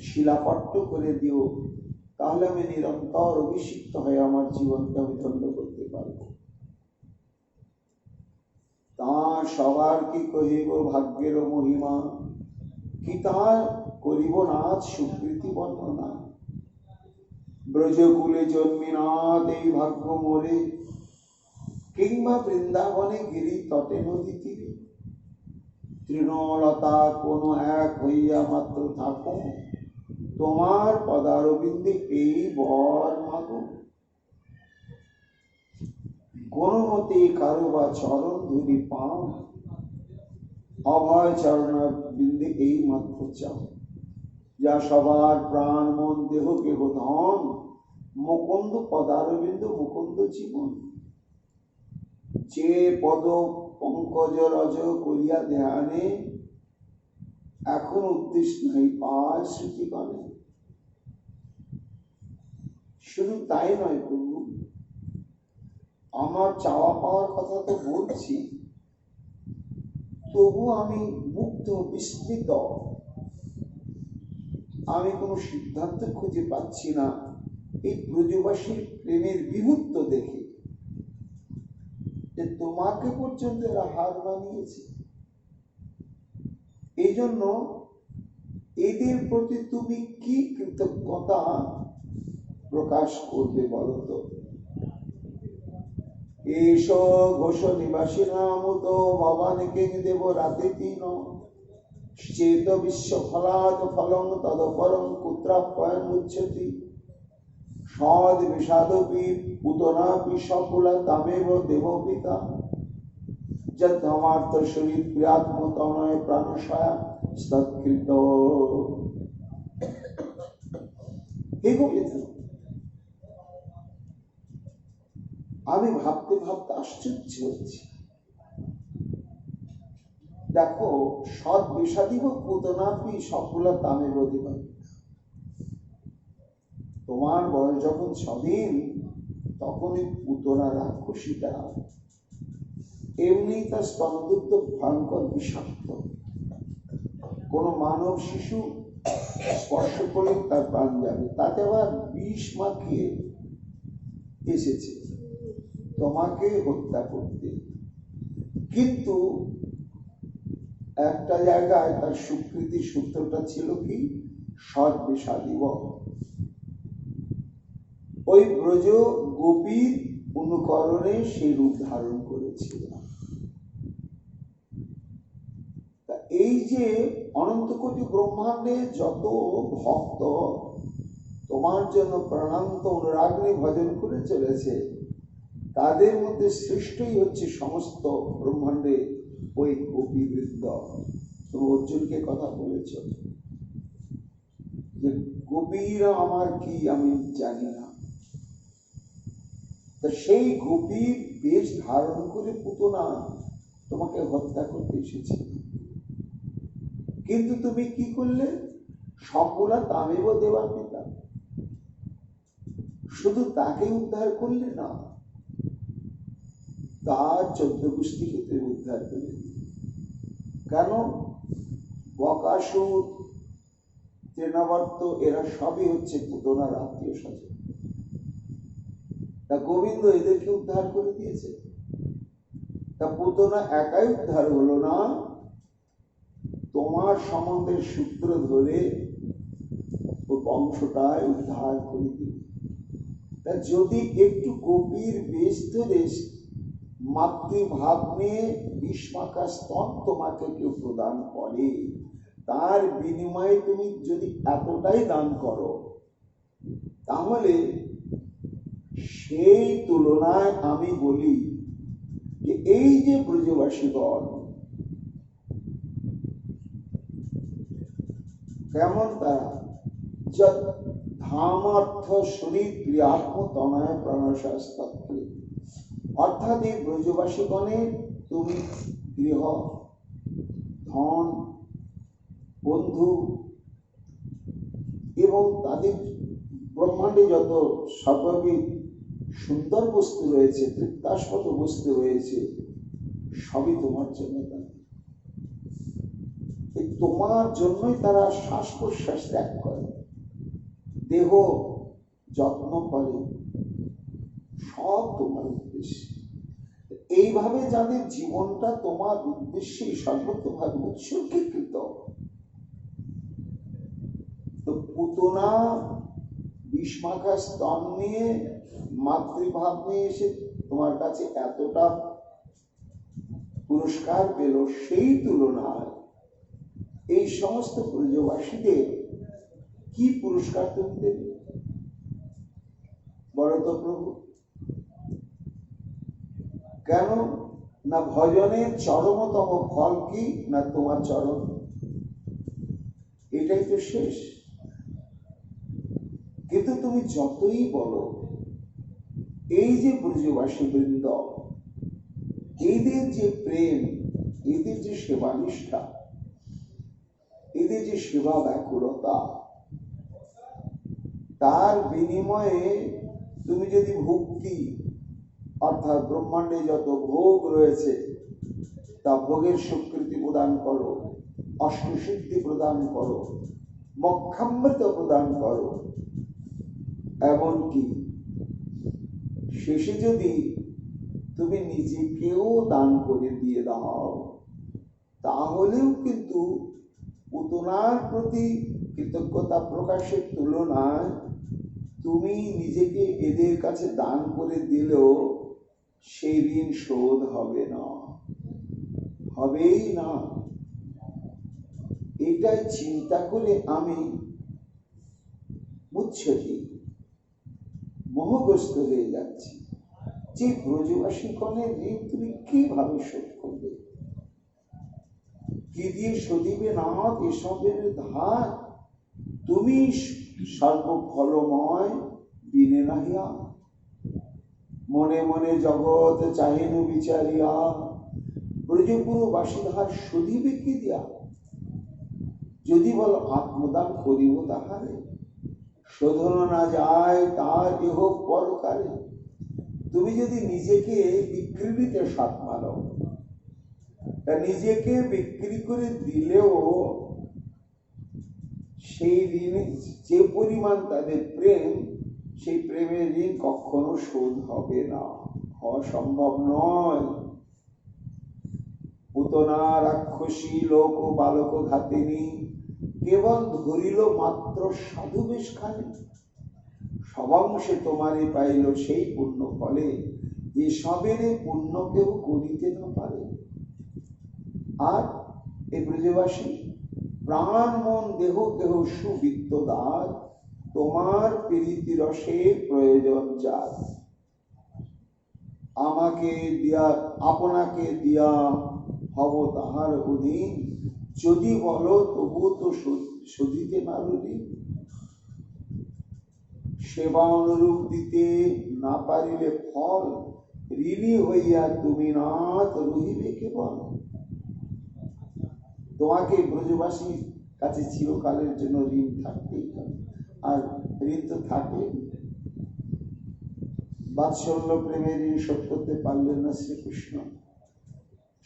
শিলাপট্ট করে দিও, তাহলে আমি নিরন্তর অভিষিক্ত হয়ে আমার জীবনকে আমি ধন্য করতে পারব। তা সবার কি কহিব ভাগ্যের মহিমা, কি তার করিব নাথ সুকৃতি বর্ণনা। ব্রজকুলে জন্মিনাথ এই ভাগ্য মোরে, কিংবা বৃন্দাবনে গিরি তটে নদী তীরে, তৃণলতা কোনো এক হইয়া মাত্র থাকো, তোমার পদারবিন্দে এই বর মাগো। কোন মতে কারো বা চরণ ধরি পাও, অভয় চরণবিন্দে এই মাত্র চাও। যা সবার প্রাণ মন দেহ কেহ ধন, মুকুন্দ পদারবিন্দু মুকুন্দ জীবন। যে পদ পঙ্কজ রজ করিয়া ধ্যানে, এখন উদ্দেশ্য নাই পায় শ্রুতিগণে। শুধু তাই নয় প্রভু, আমার চাওয়া পাওয়ার কথা তো বলছি, তবু আমি মুগ্ধ বিস্মিত, আমি কোনো সিদ্ধান্ত খুঁজে পাচ্ছি না এই ব্রজবাসীর প্রেমের বিভূত্ব দেখে, যে তোমাকে পর্যন্ত এরা হার মানিয়েছে। এই জন্য এদের প্রতি তুমি কি কৃতজ্ঞতা প্রকাশ করবে বলো তো। এস ঘোষ নিবাসী নাম তো ভবানীকে দেব রাতে তিন, চেত বিশ্ব ফলাদ ফলং তদপরং কুত্রাপয়ন উচ্চতি। সদ বিষাদপি পুতনাপি সকুলা তামেব দেব পিতা, যদ্ধমার্থ শরীর প্রিয়াত্ম তনয় প্রাণশয়া স্তৎকৃত। আমি ভাবতে ভাবতে আশ্চর্য হচ্ছি। দেখো, সৎ বিষাদিব পুতনাপি সকুলা তামেব দেব। তোমার বয়স যখন 6 দিন, তখনই পুতনা রাক্ষসীটা এমনি তার স্তনদুগ্ধ ভয়ঙ্কর বিষাক্ত, কোন মানব শিশু স্পর্শ করলে তার প্রাণ যাবে। তাতে আবার বিষ মাখিয়ে এসেছে তোমাকে হত্যা করতে। কিন্তু একটা জায়গায় তার স্বীকৃতি সূত্রটা ছিল কি, সৎ বিষাদিব। ওই ব্রজ গোপীর অনুকরণে সে রূপ ধারণ করেছিল। এই যে অনন্ত কোটি ব্রহ্মাণ্ডে যত ভক্ত তোমার জন্য প্রাণান্ত অনুরাগ্নে ভজন করে চলেছে, তাদের মধ্যে শ্রেষ্ঠই হচ্ছে সমস্ত ব্রহ্মাণ্ডে ওই গোপী বৃন্দ। তুমি অর্জুনকে কথা বলেছ যে গোপীরা আমার কি আমি জানি না। সেই গোপীর বেশ ধারণ করে পুতনা তোমাকে হত্যা করতে এসেছে, কিন্তু তুমি কি করলে? সকলা তামেব দেওয়া পিতা, শুধু তাকে উদ্ধার করলে না, তার 14 গোষ্ঠীকে তুমি উদ্ধার করে দিলে। কেন? বকাসুর, তৃণাবর্ত এরা সবই হচ্ছে পুতনার আত্মীয় স্বজন। তা গোবিন্দ এদেরকে উদ্ধার করে দিয়েছে। তা পুতনা একাই উদ্ধার হলো না, তোমার সম্বন্ধের সূত্র ধরে ও বংশটাই উদ্ধার করে দিল। তা যদি একটু গোপীর বেশ ধরে মাতৃভাব নিয়ে বিস্মাকা স্তন তোমাকে কেউ প্রদান করে, তার বিনিময়ে তুমি যদি এতটাই দান করো, তাহলে সেই তুলনায় আমি বলি যে এই যে ব্রজবাসীগণ কেমন, তারা ধামার্থ শরীর প্রিয়াত্ম তনয় প্রাণশাস্ত্রে, অর্থাৎ এই ব্রজবাসীগণের তুমি গৃহ, ধন, বন্ধু এবং তাদের ব্রহ্মাণ্ডে যত সর্বাঙ্গী সুন্দর বস্তু রয়েছে, তৃপ্তাস্পদ বস্তু রয়েছে, সবই তোমার জন্য। এই তোমার জন্যই তারা শ্বাস প্রশ্বাস ত্যাগ করে, দেহ যত্ন করে, সব তোমার উদ্দেশ্যে। এইভাবে যাদের জীবনটা তোমার উদ্দেশ্যে সর্বতভাবে উৎসর্গীকৃত, তো পুতনা বিষ্মাখা স্তন নিয়ে মাতৃভাব নিয়ে এসে তোমার কাছে এতটা পুরস্কার পেল, সেই তুলনায় এই সমস্ত ব্রজবাসীদের কি পুরস্কার তুমি দেবে বলো তো প্রভু? কেন না ভজনের চরমতম ফল কি না তোমার চরণ, এটাই তো শেষ। কিন্তু তুমি যতই বলো, এই যে ব্রজবাসী বৃন্দ, এদের যে প্রেম, এদের যে সেবা নিষ্ঠা, এদের যে সেবা ব্যাকুলতা, তার বিনিময়ে তুমি যদি ভক্তি অর্থাৎ ব্রহ্মাণ্ডে যত ভোগ রয়েছে তা ভোগের স্বীকৃতি প্রদান করো, অষ্টসিদ্ধি প্রদান করো, মোক্ষামৃত প্রদান করো, এমনকি শেষে যদি তুমি নিজেকেও দান করে দিয়ে দাও, তাহলেও কিন্তু পুতনার প্রতি কৃতজ্ঞতা প্রকাশের তুলনায় তুমি নিজেকে এদের কাছে দান করে দিলেও সেই ঋণ শোধ হবে না, হবেই না। এটাই চিন্তা করে আমি বুঝছি মোহগ্রস্ত হয়ে যাচ্ছি যে ব্রজবাসী গণের ঋণ তুমি কিভাবে শোধ করবে, কি দিয়ে শোধিবে না এসবের ধার, তুমি সর্বফলময় বিনে নাহিয়া, মনে মনে জগৎ চাহিনু বিচারিয়া, ব্রজপুরবাসী ধার শোধিবে কি দিয়া, যদি বল আত্মদান করিব তাহারে, শোধন না যায় তার দেহ পরকারে। তুমি যদি নিজেকে বিক্রিতে সাথ মানো, নিজেকে বিক্রি করে দিলেও সেই ঋণে যে পরিমাণ তাদের প্রেম, সেই প্রেমের ঋণ কখনো শোধ হবে না, হওয়া সম্ভব নয়। পুতনা রাক্ষসী লোক ও বালক ঘাতিনী কেবল ধরিল মাত্র সাধু বেশ খানি, সবাংশে তোমারে পাইল সেই পুণ্য ফলে, যে সবেরে পুণ্য কেউ করিতে না পারে। আর এই ব্রজবাসী প্রাণ মন দেহ দেহ সুবিত্তদার, তোমার প্রীতি রসে প্রয়োজন যার, আমাকে দিয়া আপনাকে দিয়া হব তাহার অধীন, যদি বলো তবু তো শোধিতে পারি, সেবা অনুরূপ দিতে না পারিলে ফল, ঋণী হইয়া তুমি নাথ রহিবে কেবল। তোমাকে ব্রজবাসীর কাছে চিরকালের জন্য ঋণ থাকতেই হবে, আর ঋণ তো থাকলে বাৎসল্য প্রেমের ঋণ শোধ করতে পারলেন না শ্রীকৃষ্ণ,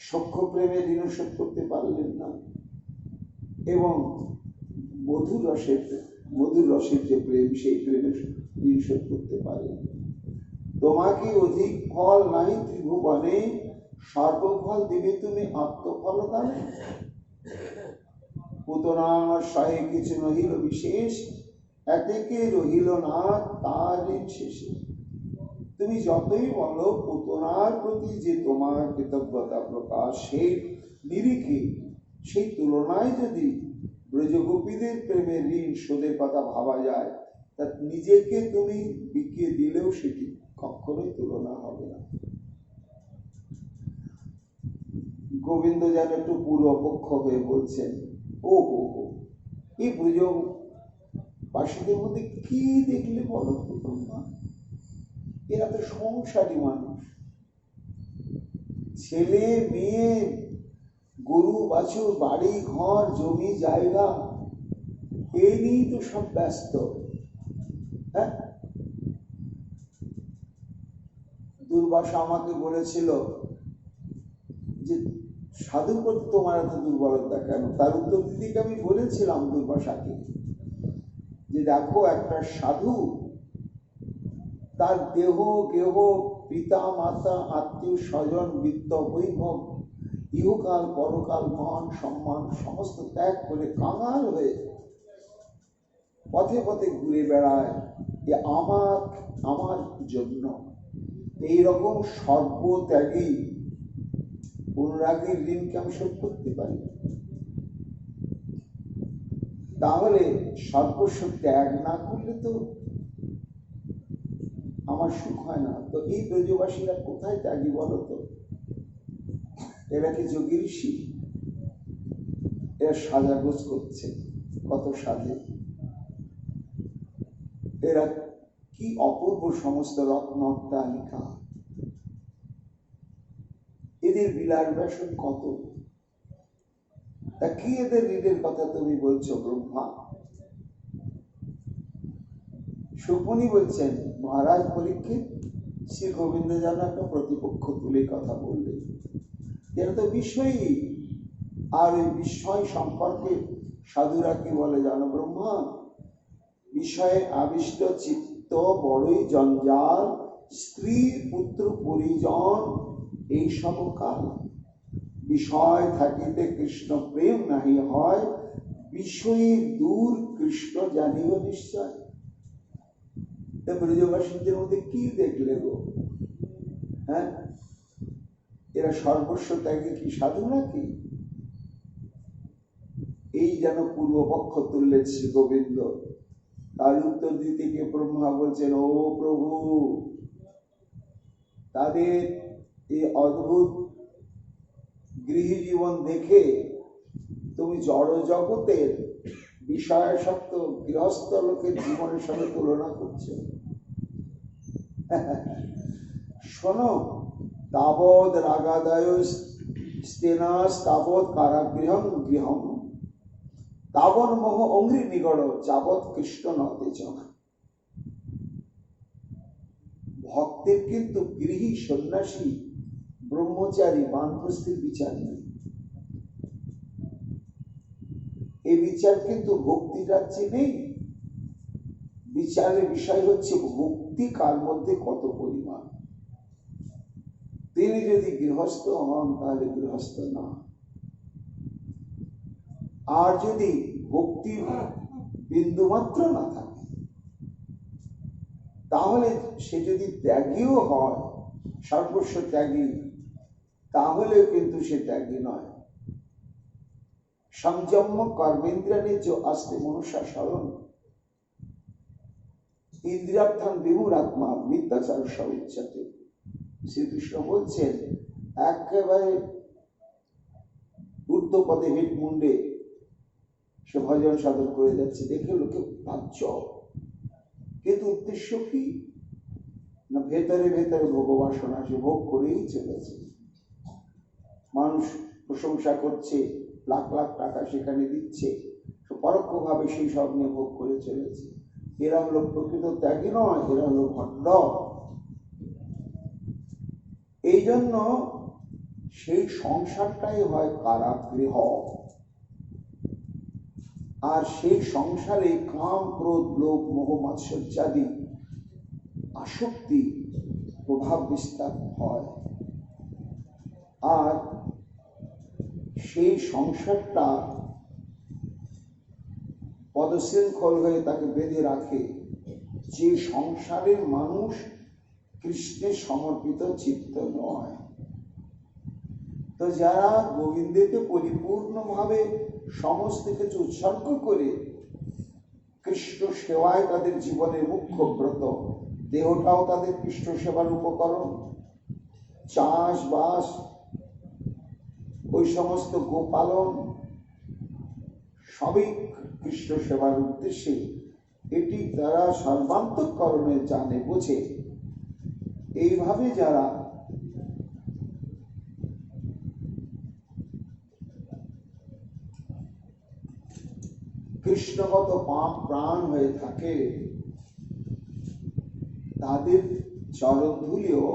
সখ্য প্রেমের ঋণ শোধ করতে পারলেন না, এবং মধুর রসের যে প্রেম, সেই প্রেমের ঋণ শোধ করতে পারে। তোমাকে অধিক ফল নাই ত্রিভুবনে, সর্বফল দিবে তুমি আত্মফল দানে, পুতনা সহে কিছু নহিল বিশেষ, এতেকে রহিল না তার ঋণ শেষে। তুমি যতই বলো পুতনার প্রতি যে তোমার কৃতজ্ঞতা প্রকাশ, সেই নিরিখে সেই তুলনায় যদি ব্রজগোপীদের প্রেমের ঋণ শোধের কথা ভাবা যায়, তা নিজেকে তুমি বিকিয়ে দিলেও সেটি কখনোই তুলনা হবে না। গোবিন্দ যেন একটু পূর্বপক্ষ হয়ে বলছেন, ও হো হো, এই ব্রজবাসীদের মধ্যে কি দেখলে বলো তোমরা? এরা তো সংসারী মানুষ, ছেলে মেয়ে, গরু বাছুর, বাড়ি ঘর, জমি জায়গা, এই নিয়েই তো সব ব্যস্ত। হ্যাঁ, দুর্বাসা আমাকে বলেছিল যে সাধুর প্রতি তোমার এত দুর্বলতা কেন? তার উত্তর দিদিকে আমি বলেছিলাম দুর্বাসাকে যে দেখো, একটা সাধু তার দেহ গেহ, পিতা মাতা, আত্মীয় স্বজন, বিত্ত বৈভব, ইহকাল পরকাল, মান সম্মান সমস্ত ত্যাগ করে কাঙাল হয়ে পথে পথে ঘুরে বেড়ায় যে আমার জন্য। এইরকম সর্বত্যাগী অনুরাগীর ঋণকে আমি শোধ করতে পারি? তাহলে সর্বস্ব ত্যাগ না করলে তো আমার সুখ হয় না। তো এই ব্রজবাসীরা কোথায় ত্যাগী বলো তো? এরা কি যোগী ঋষি? এরা সাজাগোজ করছে, কত সাজে। এরা কি অপূর্ব সমস্ত রত্নটালিকা, এদের বিলাস ব্যাসন কত। তা কি এদের ঋণের কথা তুমি বলছো ব্রহ্মা? সুপনি বলছেন, মহারাজ পরীক্ষিত, শ্রী গোবিন্দ যেন একটা প্রতিপক্ষ তুলে কথা বললে। এরা তো বিষয়ী, আর ওই বিষয় সম্পর্কে সাধুরা কি বলে জানো ব্রহ্মা? বিষয়ে আবিষ্ট চিত্ত বড়ই জঞ্জাল, স্ত্রী পুত্র পরিজন এই সব কাল। বিষয় থাকিতে কৃষ্ণ প্রেম নাহি হয়, বিষয়ে দূর কৃষ্ণ জানিব নিশ্চয়। ব্রজবাসীদের মধ্যে কি দেখলে গো? হ্যাঁ, এরা সর্বস্ব ত্যাগে কি সাধু নাকি? এই যেন পূর্বপক্ষ তুললেন শ্রী গোবিন্দ। তার উত্তর দিতে গিয়ে ব্রহ্মা বলছেন, ও প্রভু, তাদের এই অদ্ভুত গৃহী জীবন দেখে তুমি জড় জগতের বিষয়াসক্ত গৃহস্থ লোকের জীবনের সঙ্গে তুলনা করছো। শোনো, তাবৎ রাগাদয় স্তেনাস তাবৎ কারাগৃহং গৃহম, তাবন মোহ অঙ্ঘ্রি নিগড় যাবৎ কৃষ্ণ নতে জন। ভক্তের কিন্তু গৃহী, সন্ন্যাসী, ব্রহ্মচারী, বানপ্রস্থির বিচার নেই। এই বিচার কিন্তু ভক্তি রাজ্যে নেই। বিচারের বিষয় হচ্ছে ভক্তি কার মধ্যে কত পরিমাণ। তিনি যদি গৃহস্থ হন তাহলে গৃহস্থ না, আর যদি ভক্তি বিন্দুমাত্র না থাকে তাহলে সে যদি ত্যাগীও হয়, সর্বস্ব ত্যাগী, তাহলেও কিন্তু সে ত্যাগী নয়। সংযম কর্মেন্দ্রাণী যে আস্তে মনুষ্য স্মরণ, ইন্দ্রিয়ার্থান বিমূঢ় আত্মা মিথ্যাচার সউচ্যতে। শ্রীকৃষ্ণ বলছেন, একেবারে ঊর্ধ্বপদে হেট মুন্ডে সে ভজন সাধন করে যাচ্ছে, দেখে লোকে বাহ্য, কিন্তু উদ্দেশ্য কি না? ভেতরে ভেতরে ভোগবাসনা, সে ভোগ করেই চলেছে। মানুষ প্রশংসা করছে, লাখ লাখ টাকা সেখানে দিচ্ছে, পরোক্ষভাবে সেই সব নিয়ে ভোগ করে চলেছে। এরা হলো প্রকৃত ত্যাগী নয়, এরা হলো ভণ্ড। এই জন্য সেই সংসারটাই হয় কারাগৃহ। আর সেই সংসারে কাম, ক্রোধ, লোভ, মোহ, মাৎসর্যাদি আসক্তি প্রভাব বিস্তার হয়। আর সেই সংসারটা পদশৃঙ্খল হয়ে তাকে বেঁধে রাখে। যে সংসারের মানুষ কৃষ্ণের সমর্পিত চিত্ত নয়। তো যারা গোবিন্দেতে পরিপূর্ণভাবে সমস্ত কিছু উৎসর্গ করে কৃষ্ণ সেবায় তাদের জীবনের মুখ্য ব্রত, দেহটাও তাদের কৃষ্ণ সেবার উপকরণ, চাষবাস, ওই সমস্ত গোপালন সবই কৃষ্ণ সেবার উদ্দেশ্যে, এটি তারা সর্বান্তঃকরণে জানে, বোঝে। এইভাবে যারা কৃষ্ণগত প্রাণ হয়ে থাকে, তাদের চরণধুলিও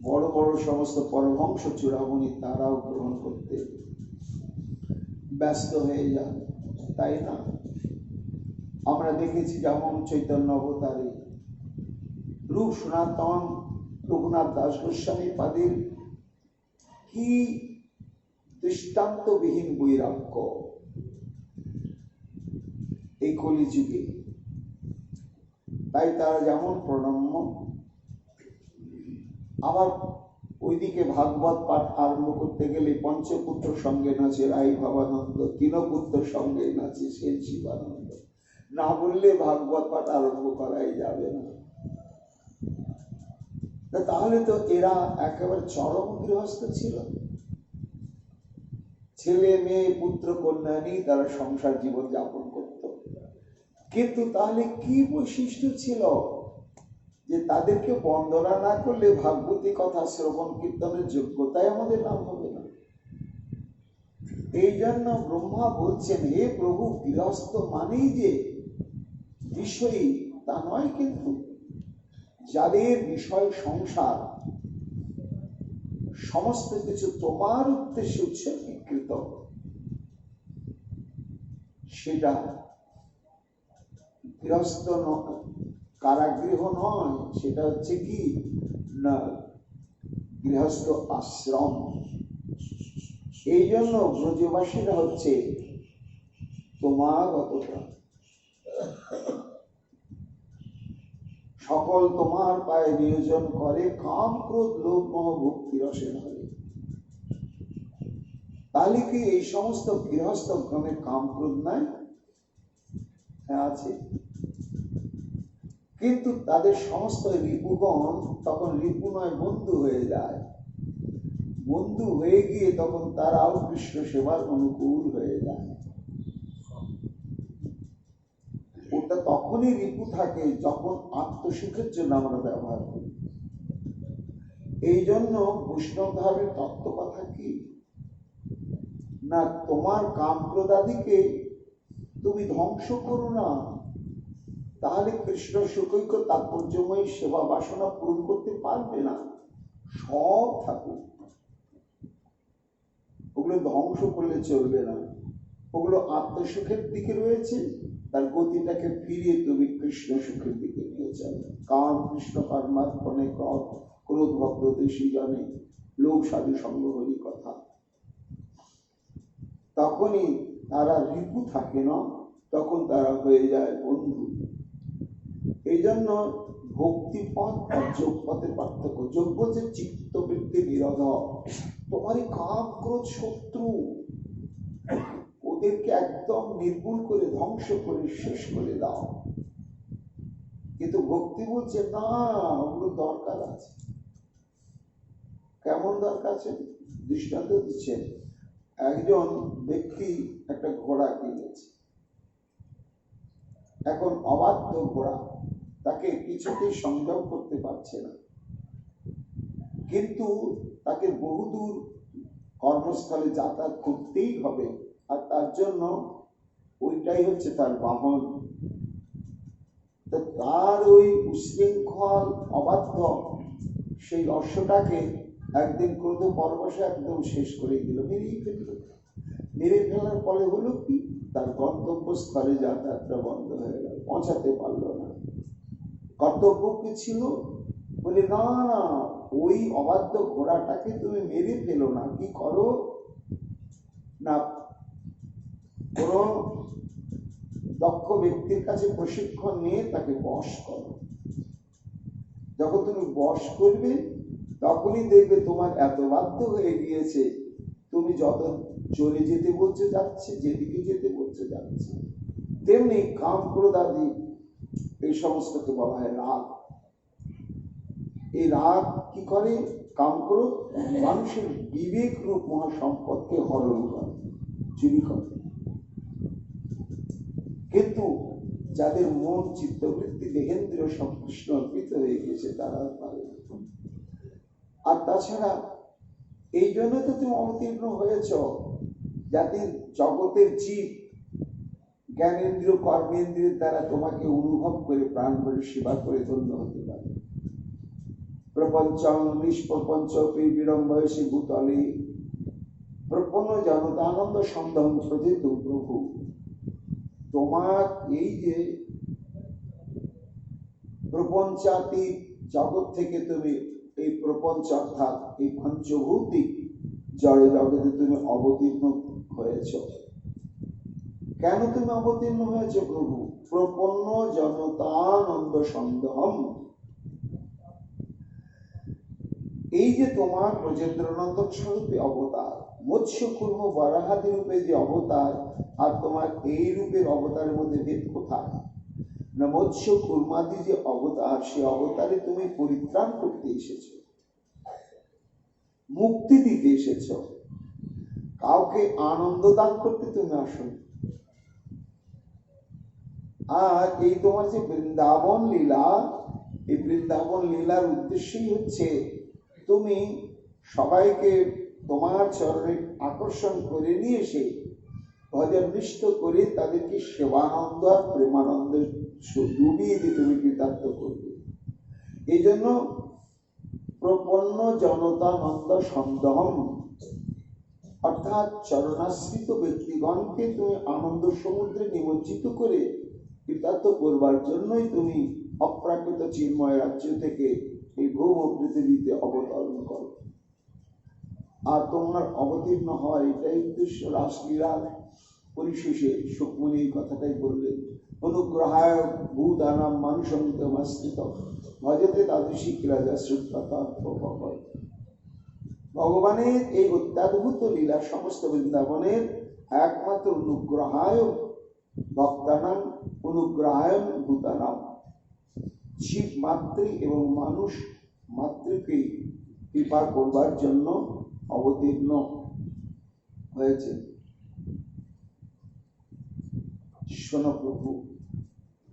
বড় বড় সমস্ত পরমহংস চূড়ামণি তারাও গ্রহণ করতে ব্যস্ত হয়ে যান, তাই না? আমরা দেখেছি যেমন চৈতন্য অবতারে রূপ সনাতন রঘুনাথ দাস গোস্বামী পাদের কি দৃষ্টান্তবিহীন বৈরাগ্য এই কলিযুগে, তাই তারা যেমন প্রণম্য। আবার ওইদিকে ভাগবত পাঠ আরম্ভ করতে গেলে পঞ্চপুত্র সঙ্গে নাচে রাই ভাবানন্দ, তৃণপুত্র সঙ্গে নাচে সেন শিবানন্দ, না বললে ভাগবত পাঠ আরম্ভ করাই যাবে না। তাহলে তো এরা একেবারে চরম গৃহস্থ ছিল, ছেলে মেয়ে পুত্র কন্যা নিয়ে তারা সংসার জীবন যাপন করত। কিন্তু তাহলে কি বৈশিষ্ট্য ছিল যে তাদেরকে বন্দনা না করলে ভাগবতী কথা শ্রবণ কীর্তনের যোগ্যতাই আমাদের লাভ হবে না? এই জন্য ব্রহ্মা বলছেন, হে প্রভু, গৃহস্থ মানেই যে বিষয়ী তা নয়, কিন্তু যাদের বিষয় সংসার সমস্ত কিছু তোমার উদ্দেশ্যে উৎসর্গীকৃত, সেটা গৃহস্থ কারাগৃহ নয়, সেটা হচ্ছে কি না গৃহস্থ আশ্রম। এই জন্য ব্রজবাসীরা হচ্ছে তোমাগতরা, সকল তোমার পায়ে নিয়োজন করে, কাম ক্রোধ লোভ মোহ ভক্তি রসে ধরে। তাহলে কি এই সমস্ত গৃহস্থ ক্রমে কাম ক্রোধ নাই? হ্যাঁ আছে, কিন্তু তাদের সমস্ত রিপুগণ তখন রিপু নয় বন্ধু হয়ে যায়। বন্ধু হয়ে গিয়ে তখন তারাও কৃষ্ণ সেবার অনুকূল হয়ে যায়। ওটা তখনই রিপু থাকে যখন আত্মসুখের জন্য আমরা ব্যবহার করি। এই জন্য বৈষ্ণব ধর্মের তত্ত্ব কথা কি না, তোমার কাম ক্রোধাদিকে তুমি ধ্বংস করো না, তাহলে কৃষ্ণ সুখৈক্য তাৎপর্যময় সেবা বাসনা পূরণ করতে পারবে না। সব থাকুক, ওগুলো ধ্বংস করলে চলবে না, ওগুলো আত্মসুখের দিকে রয়েছে, তার গতিটাকে ফিরিয়ে তুমি কৃষ্ণ সুখের দিকে নিয়ে চলো। কাম কৃষ্ণ কর্মার্পণে ক্রোধ ভক্ত দেশী জানে লোক সাধু সঙ্গ হরি কথা। তখনই তারা রিপু থাকে না, তখন তারা হয়ে যায় বন্ধু। এই জন্য ভক্তিপথ আর যোগপথের পার্থক্য। যোগ্য যে চিত্তবৃত্তি নিরোধক, তোমারই কাম ক্রোধ শত্রু, ওদেরকে একদম নির্মূল করে ধ্বংস করে শেষ করে দাও। কিন্তু ভক্তি বলছে না, ওগুলো দরকার আছে। কেমন দরকার আছে? দৃষ্টান্ত দিচ্ছেন, একজন ব্যক্তি একটা ঘোড়া কিনেছে, এখন অবাধ্য ঘোড়া, তাকে কিছুতেই সংযম করতে পারছে না, কিন্তু তাকে বহুদূর কর্মস্থলে যাতায়াত করতেই হবে, আর তার জন্য ওইটাই হচ্ছে তার বাহন। তার ওই উশৃঙ্খল অবাধ্য সেই অশ্বটাকে একদিন ক্রোধ পরবশে একদম শেষ করে দিল, মেরেই ফেলল। মেরে ফেলার ফলে হলো কি, তার গন্তব্যস্থলে যাতায়াতটা বন্ধ হয়ে গেল, পৌঁছাতে পারলো না। কর্তব্য কি ছিল? বলে না না, ওই অবাধ্য ঘোড়াটাকে তুমি মেরে ফেলো না, কি করো না, কোন দক্ষ ব্যক্তির কাছে প্রশিক্ষণ নিয়ে তাকে বশ করো। যখন তুমি বশ করবে তখনই দেখবে তোমার এত বাধ্য হয়ে গিয়েছে, তুমি যত চলে যেতে বলছে যাচ্ছে, যেদিকে যেতে বলছে যাচ্ছে। তেমনি কাম ক্রোধ আদি এই সমস্তকে বলা হয় রাগ। এই রাগ কি করে? কাম ক্রোধ মানুষের বিবেক রূপ মহাসম্পদকে হরণ করে, চুরি করে। কিন্তু যাদের মন চিত্তবৃত্তি দেহেন্দ্রীয় সব কৃষ্ণ অর্পিত হয়ে গেছে তারা পারে। আর তাছাড়া এই জন্য তো তুমি অবতীর্ণ হয়েছ, যাতে জগতের জীব জ্ঞানেন্দ্রিয় কর্মেন্দ্রিয়ের দ্বারা তোমাকে অনুভব করে প্রাণ ভরে সেবা করে ধন্য হতে পারে। প্রপঞ্চং নিষ্প্রপঞ্চ বিড়ম্বয়সী ভূতলে প্রপন্ন জনতানন্দ সন্দেহ প্রথিত প্রভু। তোমার এই যে প্রপঞ্চাতীত জগৎ থেকে তুমি এই প্রপঞ্চ অর্থাৎ এই পঞ্চভৌতিক জড় জগতে তুমি অবতীর্ণ হয়েছ। কেন তুমি অবতীর্ণ হয়েছ প্রভু? প্রপন্ন জনতানন্দ সন্দেহম। এই যে তোমার ব্রজেন্দ্রনন্দন স্বরূপে অবতার, মৎস্য কুর্ম বরাহাদি রূপে যে অবতার, আর তোমার এই রূপের অবতারের মধ্যে ভেদ কোথায়? না, মৎস্য কুর্মাদি যে অবতার, সে অবতারে তুমি পরিত্রাণ করতে এসেছ, মুক্তি দিতে এসেছ, কাউকে আনন্দ দান করতে তুমি আসো। আর এই তোমার যে বৃন্দাবন লীলা, এই বৃন্দাবন লীলার উদ্দেশ্যই হচ্ছে তুমি সবাইকে তোমার চরণে আকর্ষণ করে নিয়ে এসে ভজননিষ্ঠ করে তাদেরকে সেবানন্দ আর প্রেমানন্দে ডুবিয়ে দিয়ে তুমি কৃতার্থ করবে। এই জন্য প্রপন্ন জনতানন্দ সন্দেহম, অর্থাৎ চরণাশ্রিত ব্যক্তিগণকে তুমি আনন্দ সমুদ্রে নিমজ্জিত করে কৃতার্থ করবার জন্যই তুমি অপ্রাকৃত চিন্ময় রাজ্য থেকে এই ভৌম পৃথিবীতে অবতরণ করো। আর তোমার অবতীর্ণ হওয়ার এটাই উদ্দেশ্য। রাসলীলার পরিশেষে সুকমণি এই কথাটাই বললেন, অনুগ্রহায় ভূতানাম মানুষমিতমাশ্রিত ভজতে তাদৃশী কিরাজা শ্রুততা। ভগবানের এই অত্যাদ্ভুত লীলা সমস্ত বৃন্দাবনের একমাত্র অনুগ্রহায় ভক্তানাম অনুগ্রহায় ভূতানাম, জীব মাতৃ এবং মানুষ মাতৃকে কৃপা করবার জন্য অবতীর্ণ হয়েছে। শোনো প্রভু,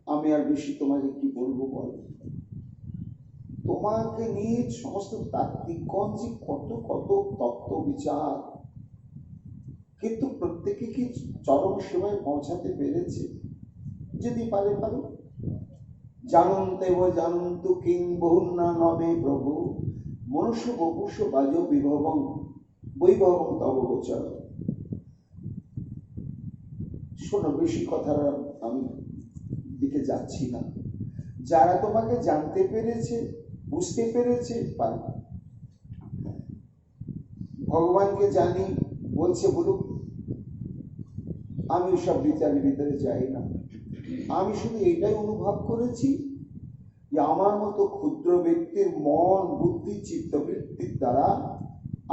আমি আর বেশি তোমাকে কি বলবো বল। তোমাকে নিয়ে সমস্ত তাত্ত্বিকগণ যে কত কত তত্ত্ব বিচার, কিন্তু প্রত্যেকে কি চরম সীমায় পৌঁছাতে পেরেছে? যদি পারে পারো। জানন্তেব জানন্তু কিং বহুন্না নবে প্রভু মনুষ্য বপুষ বাজ বিভবং বৈভবং তব গোচর। শোনো, বেশি কথা আমি দিকে যাচ্ছি না। যারা তোমাকে জানতে পেরেছে, বুঝতে পেরেছে, পারে। ভগবানকে জানি বলছে বলুক, আমি সব বিচারের ভিতরে যাই না। আমি শুধু এটাই অনুভব করেছি যে আমার মতো ক্ষুদ্র ব্যক্তির মন, বুদ্ধি, চিত্তবৃত্তির দ্বারা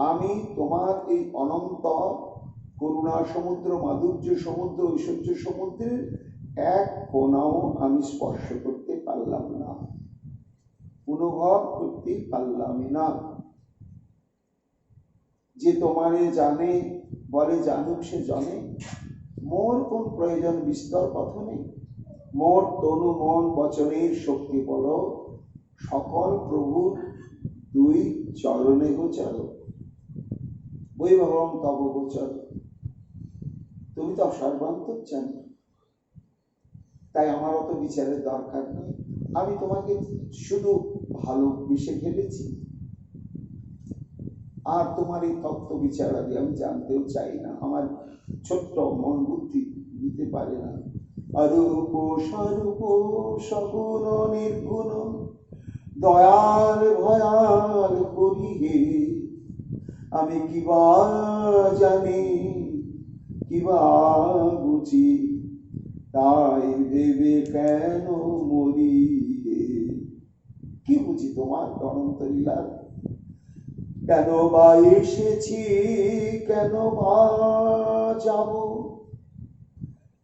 আমি তোমার এই অনন্ত করুণা সমুদ্র, মাধুর্য সমুদ্র, ঐশ্বর্য সমুদ্রের এক কোণাও আমি স্পর্শ করতে পারলাম না, অনুভব করতে পারলামই না। যে তোমারে জানে বলে জানুক সে জানে, মোর কোন প্রয়োজন বিস্তর কথা নেই। মোর তনু মন বচনের শক্তি বল, সকল প্রভুর দুই চরণে গোচর, বৈভবং তব গোচর। তুমি তো সর্বান্তর্যামী, তাই আমার অত বিচারের দরকার নেই। আমি তোমাকে শুধু ভালোবেসে ফেলেছি, আর তোমার এই তত্ত্ব বিচারাদি আমি জানতেও চাই না। আমার ছোট্ট মন বুদ্ধি দিতে পারে না। অরূপ স্বরূপ সগুণ নির্গুণ দয়াল ভয়াল করি হে, আমি কিবা জানি কিবা বুঝি, তাই ভেবে কেন মরি হে। কি বুঝি তোমার অনন্ত লীলার? কেন বা এসেছি, কেন বা যাব,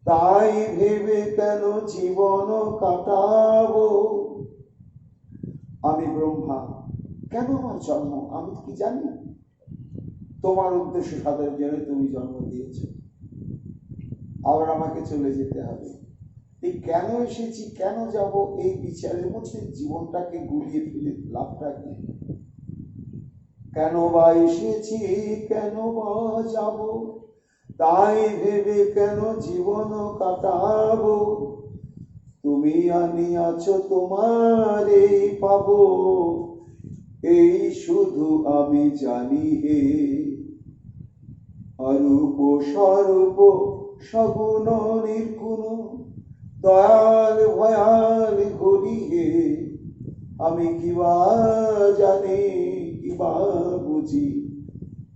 তাই ভেবে কেন জীবন কাটাবো। আমি ব্রহ্মা, কেন আমার জন্ম আমি কি জানি? তোমার উদ্দেশ্য সাধনের জন্য তুমি জন্ম দিয়েছ, আবার আমাকে চলে যেতে হবে। এই কেন এসেছি কেন যাব এই বিচারের মধ্যে জীবনটাকে গুলিয়ে ফেলে লাভটা কি? কেন বা এসেছি কেন বা যাব, তাই ভেবে কেন জীবন কাটাবো, তুমি আনিয়াছ তোমারেই পাবো, এই শুধু আমি জানি হে। অরূপ স্বরূপ সগুণ নির্গুণ, দয়াল ভয়াল ঘড়ি হে, আমি কিবা জানি কিবা বুঝি,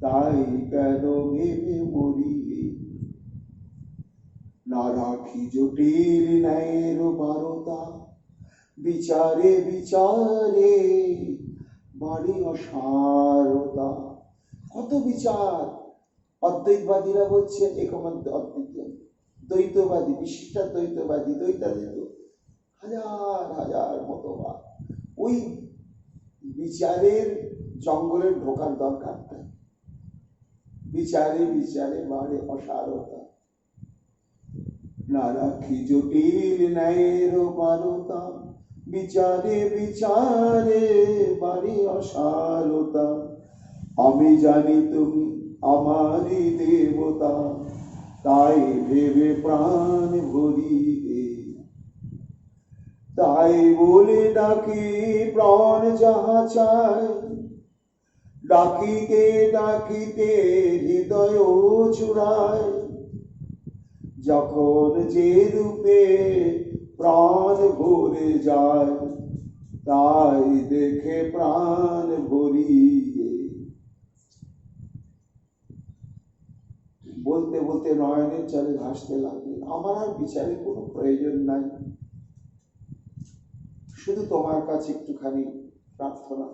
তাই কেন ভেবে মরি হে। না রাখি জটিল ন্যায়ের বারতা, বিচারে বিচারে বাড়ি অসারতা। কত বিচার! অদ্বৈতবাদীরা বলছে একমাত্র অদ্বৈত, দ্বৈতবাদী বিশিষ্টাদ্বৈতবাদী দ্বৈতাদ্বৈত, হাজার হাজার মতবাদ। ওই বিচারের জঙ্গলে ঢোকার দরকার নেই। বিচারে বিচারে বাড়ে অসারতা, না রাখি জটিল ন্যায়ের বারতা, বিচারে বিচারে বাড়ি অসারতা। আমি জানি তুমি আমারই দেবতা, তাই ভেবে প্রাণ ভরি হে। তাই বলে ডাকি প্রাণ যাহা চায়, ডাকিতে ডাকিতে হৃদয় চূড়ায়, যখন যে রূপে প্রাণ ভরে যায়, তাই দেখে প্রাণ ভরি। বলতে বলতে নয়নের জলে ভাসতে লাগলেন। আমার আর বিচারে কোনো প্রয়োজন নাই, শুধু তোমার কাছে একটুখানি প্রার্থনা।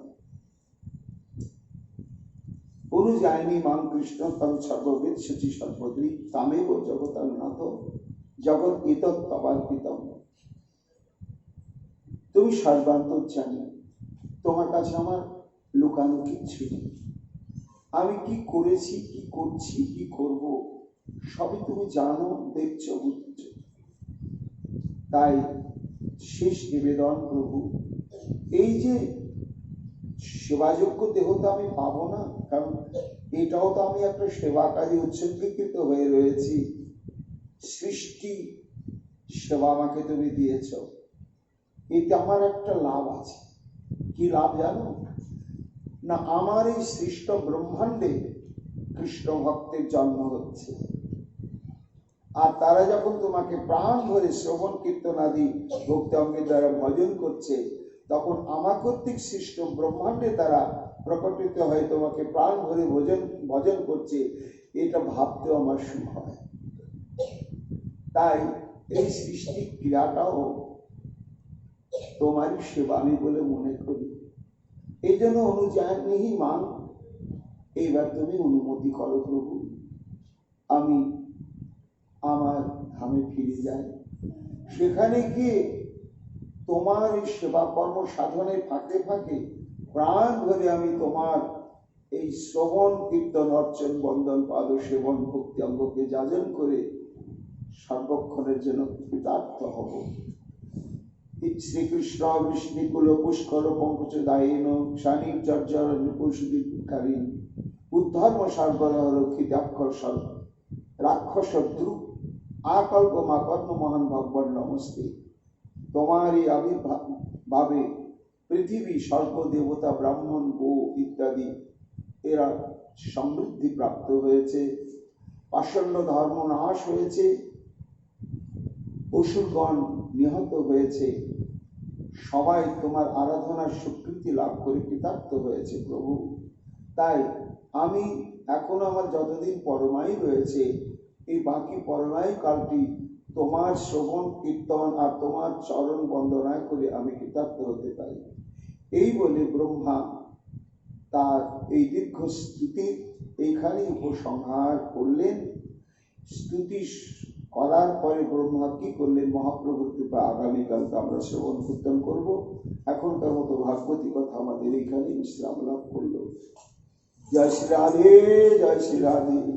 অনুযায়ী মাং কৃষ্ণ তম সর্ববেদ শুচি সর্বদ্রী তামেব জগতাং নাথ জগৎ ইতৎ তবার্পিতম। তুমি সর্বান্তর্যামী, তোমার কাছে আমার লুকানো কিচ্ছু নেই। আমি কি করেছি, কি করছি, কি করব, সবই তুমি জানো, দেখছো, বুঝছো। তাই শেষ নিবেদন প্রভু, এই যে সেবাযোগ্য দেহ তো আমি পাবো না, কারণ এটাও তো আমি একটা সেবাকারী উৎসর্গীকৃত হয়ে রয়েছি। সৃষ্টি সেবা আমাকে তুমি দিয়েছ, এতে আমার একটা লাভ আছে। কি লাভ জানো না? আমার এই সৃষ্ট ব্রহ্মাণ্ডে কৃষ্ণ ভক্তের জন্ম হচ্ছে, আর তারা যখন তোমাকে প্রাণ ভরে শ্রবণ কীর্তন আদি ভক্তি অঙ্গের দ্বারা ভজন করছে, তখন আমার কর্তৃক সৃষ্ট ব্রহ্মাণ্ডে তারা প্রকটিত হয়ে তোমাকে প্রাণ ভরে ভজন করছে। এটা ভাবতেও আমার সুখ হয়। তাই এই সৃষ্টি ক্রিয়াটাও তোমারই সেবা আমি বলে মনে করি। এই জন্য অনুযায়ী মান, এইবার তুমি অনুমতি করো প্রভু, আমি আমার ধামে ফিরে যাই। সেখানে গিয়ে তোমার এই সেবা কর্ম সাধনের ফাঁকে ফাঁকে প্রাণ ভরে আমি তোমার এই শ্রবণ কীর্তন অর্চন বন্দন পাদ সেবন ভক্তি অঙ্গকে যাজন করে সর্বক্ষণের জন্য কৃতার্থ হব। শ্রীকৃষ্ণ বিষ্ণুকুল পুষ্কর পঙ্কজ দায়ীন শানিক জর্জর নৃপুষদীকারীন উদ্ধর্ম সর্বরহ রক্ষিত অক্ষর সর্ব রাক্ষস দ্রুপ আকল্প মা কর্ম মহান ভগবান নমস্তে। তোমারই আবির্ভাবে পৃথিবী সর্বদেবতা ব্রাহ্মণ গো ইত্যাদি এরা সমৃদ্ধি প্রাপ্ত হয়েছে, পাষণ্ড ধর্ম নাশ হয়েছে, অসুরগণ নিহত হয়েছে, সবাই তোমার আরাধনার স্বীকৃতি লাভ করে কৃতার্থ হয়েছে প্রভু। তাই আমি এখন আমার যতদিন পরমায়ু রয়েছে, এই বাকি পরমায়ু কালটি তোমার শ্রবণ কীর্তন আর তোমার চরণ বন্দনায় করে আমি কৃতার্থ হতে পারি। এই বলে ব্রহ্মা তার এই দীর্ঘ স্তুতির এইখানে উপসংহার করলেন। স্তুতি করার পরে ব্রহ্মা কি করলেন? মহাপ্রভুর কৃপা আগামীকাল আমরা শ্রবণ কীর্তন করবো। এখনকার মতো ভাগবতী কথা আমাদের এইখানে বিশ্রাম লাভ করলো। জয় শ্রী রাধে, জয় শ্রী রাধে।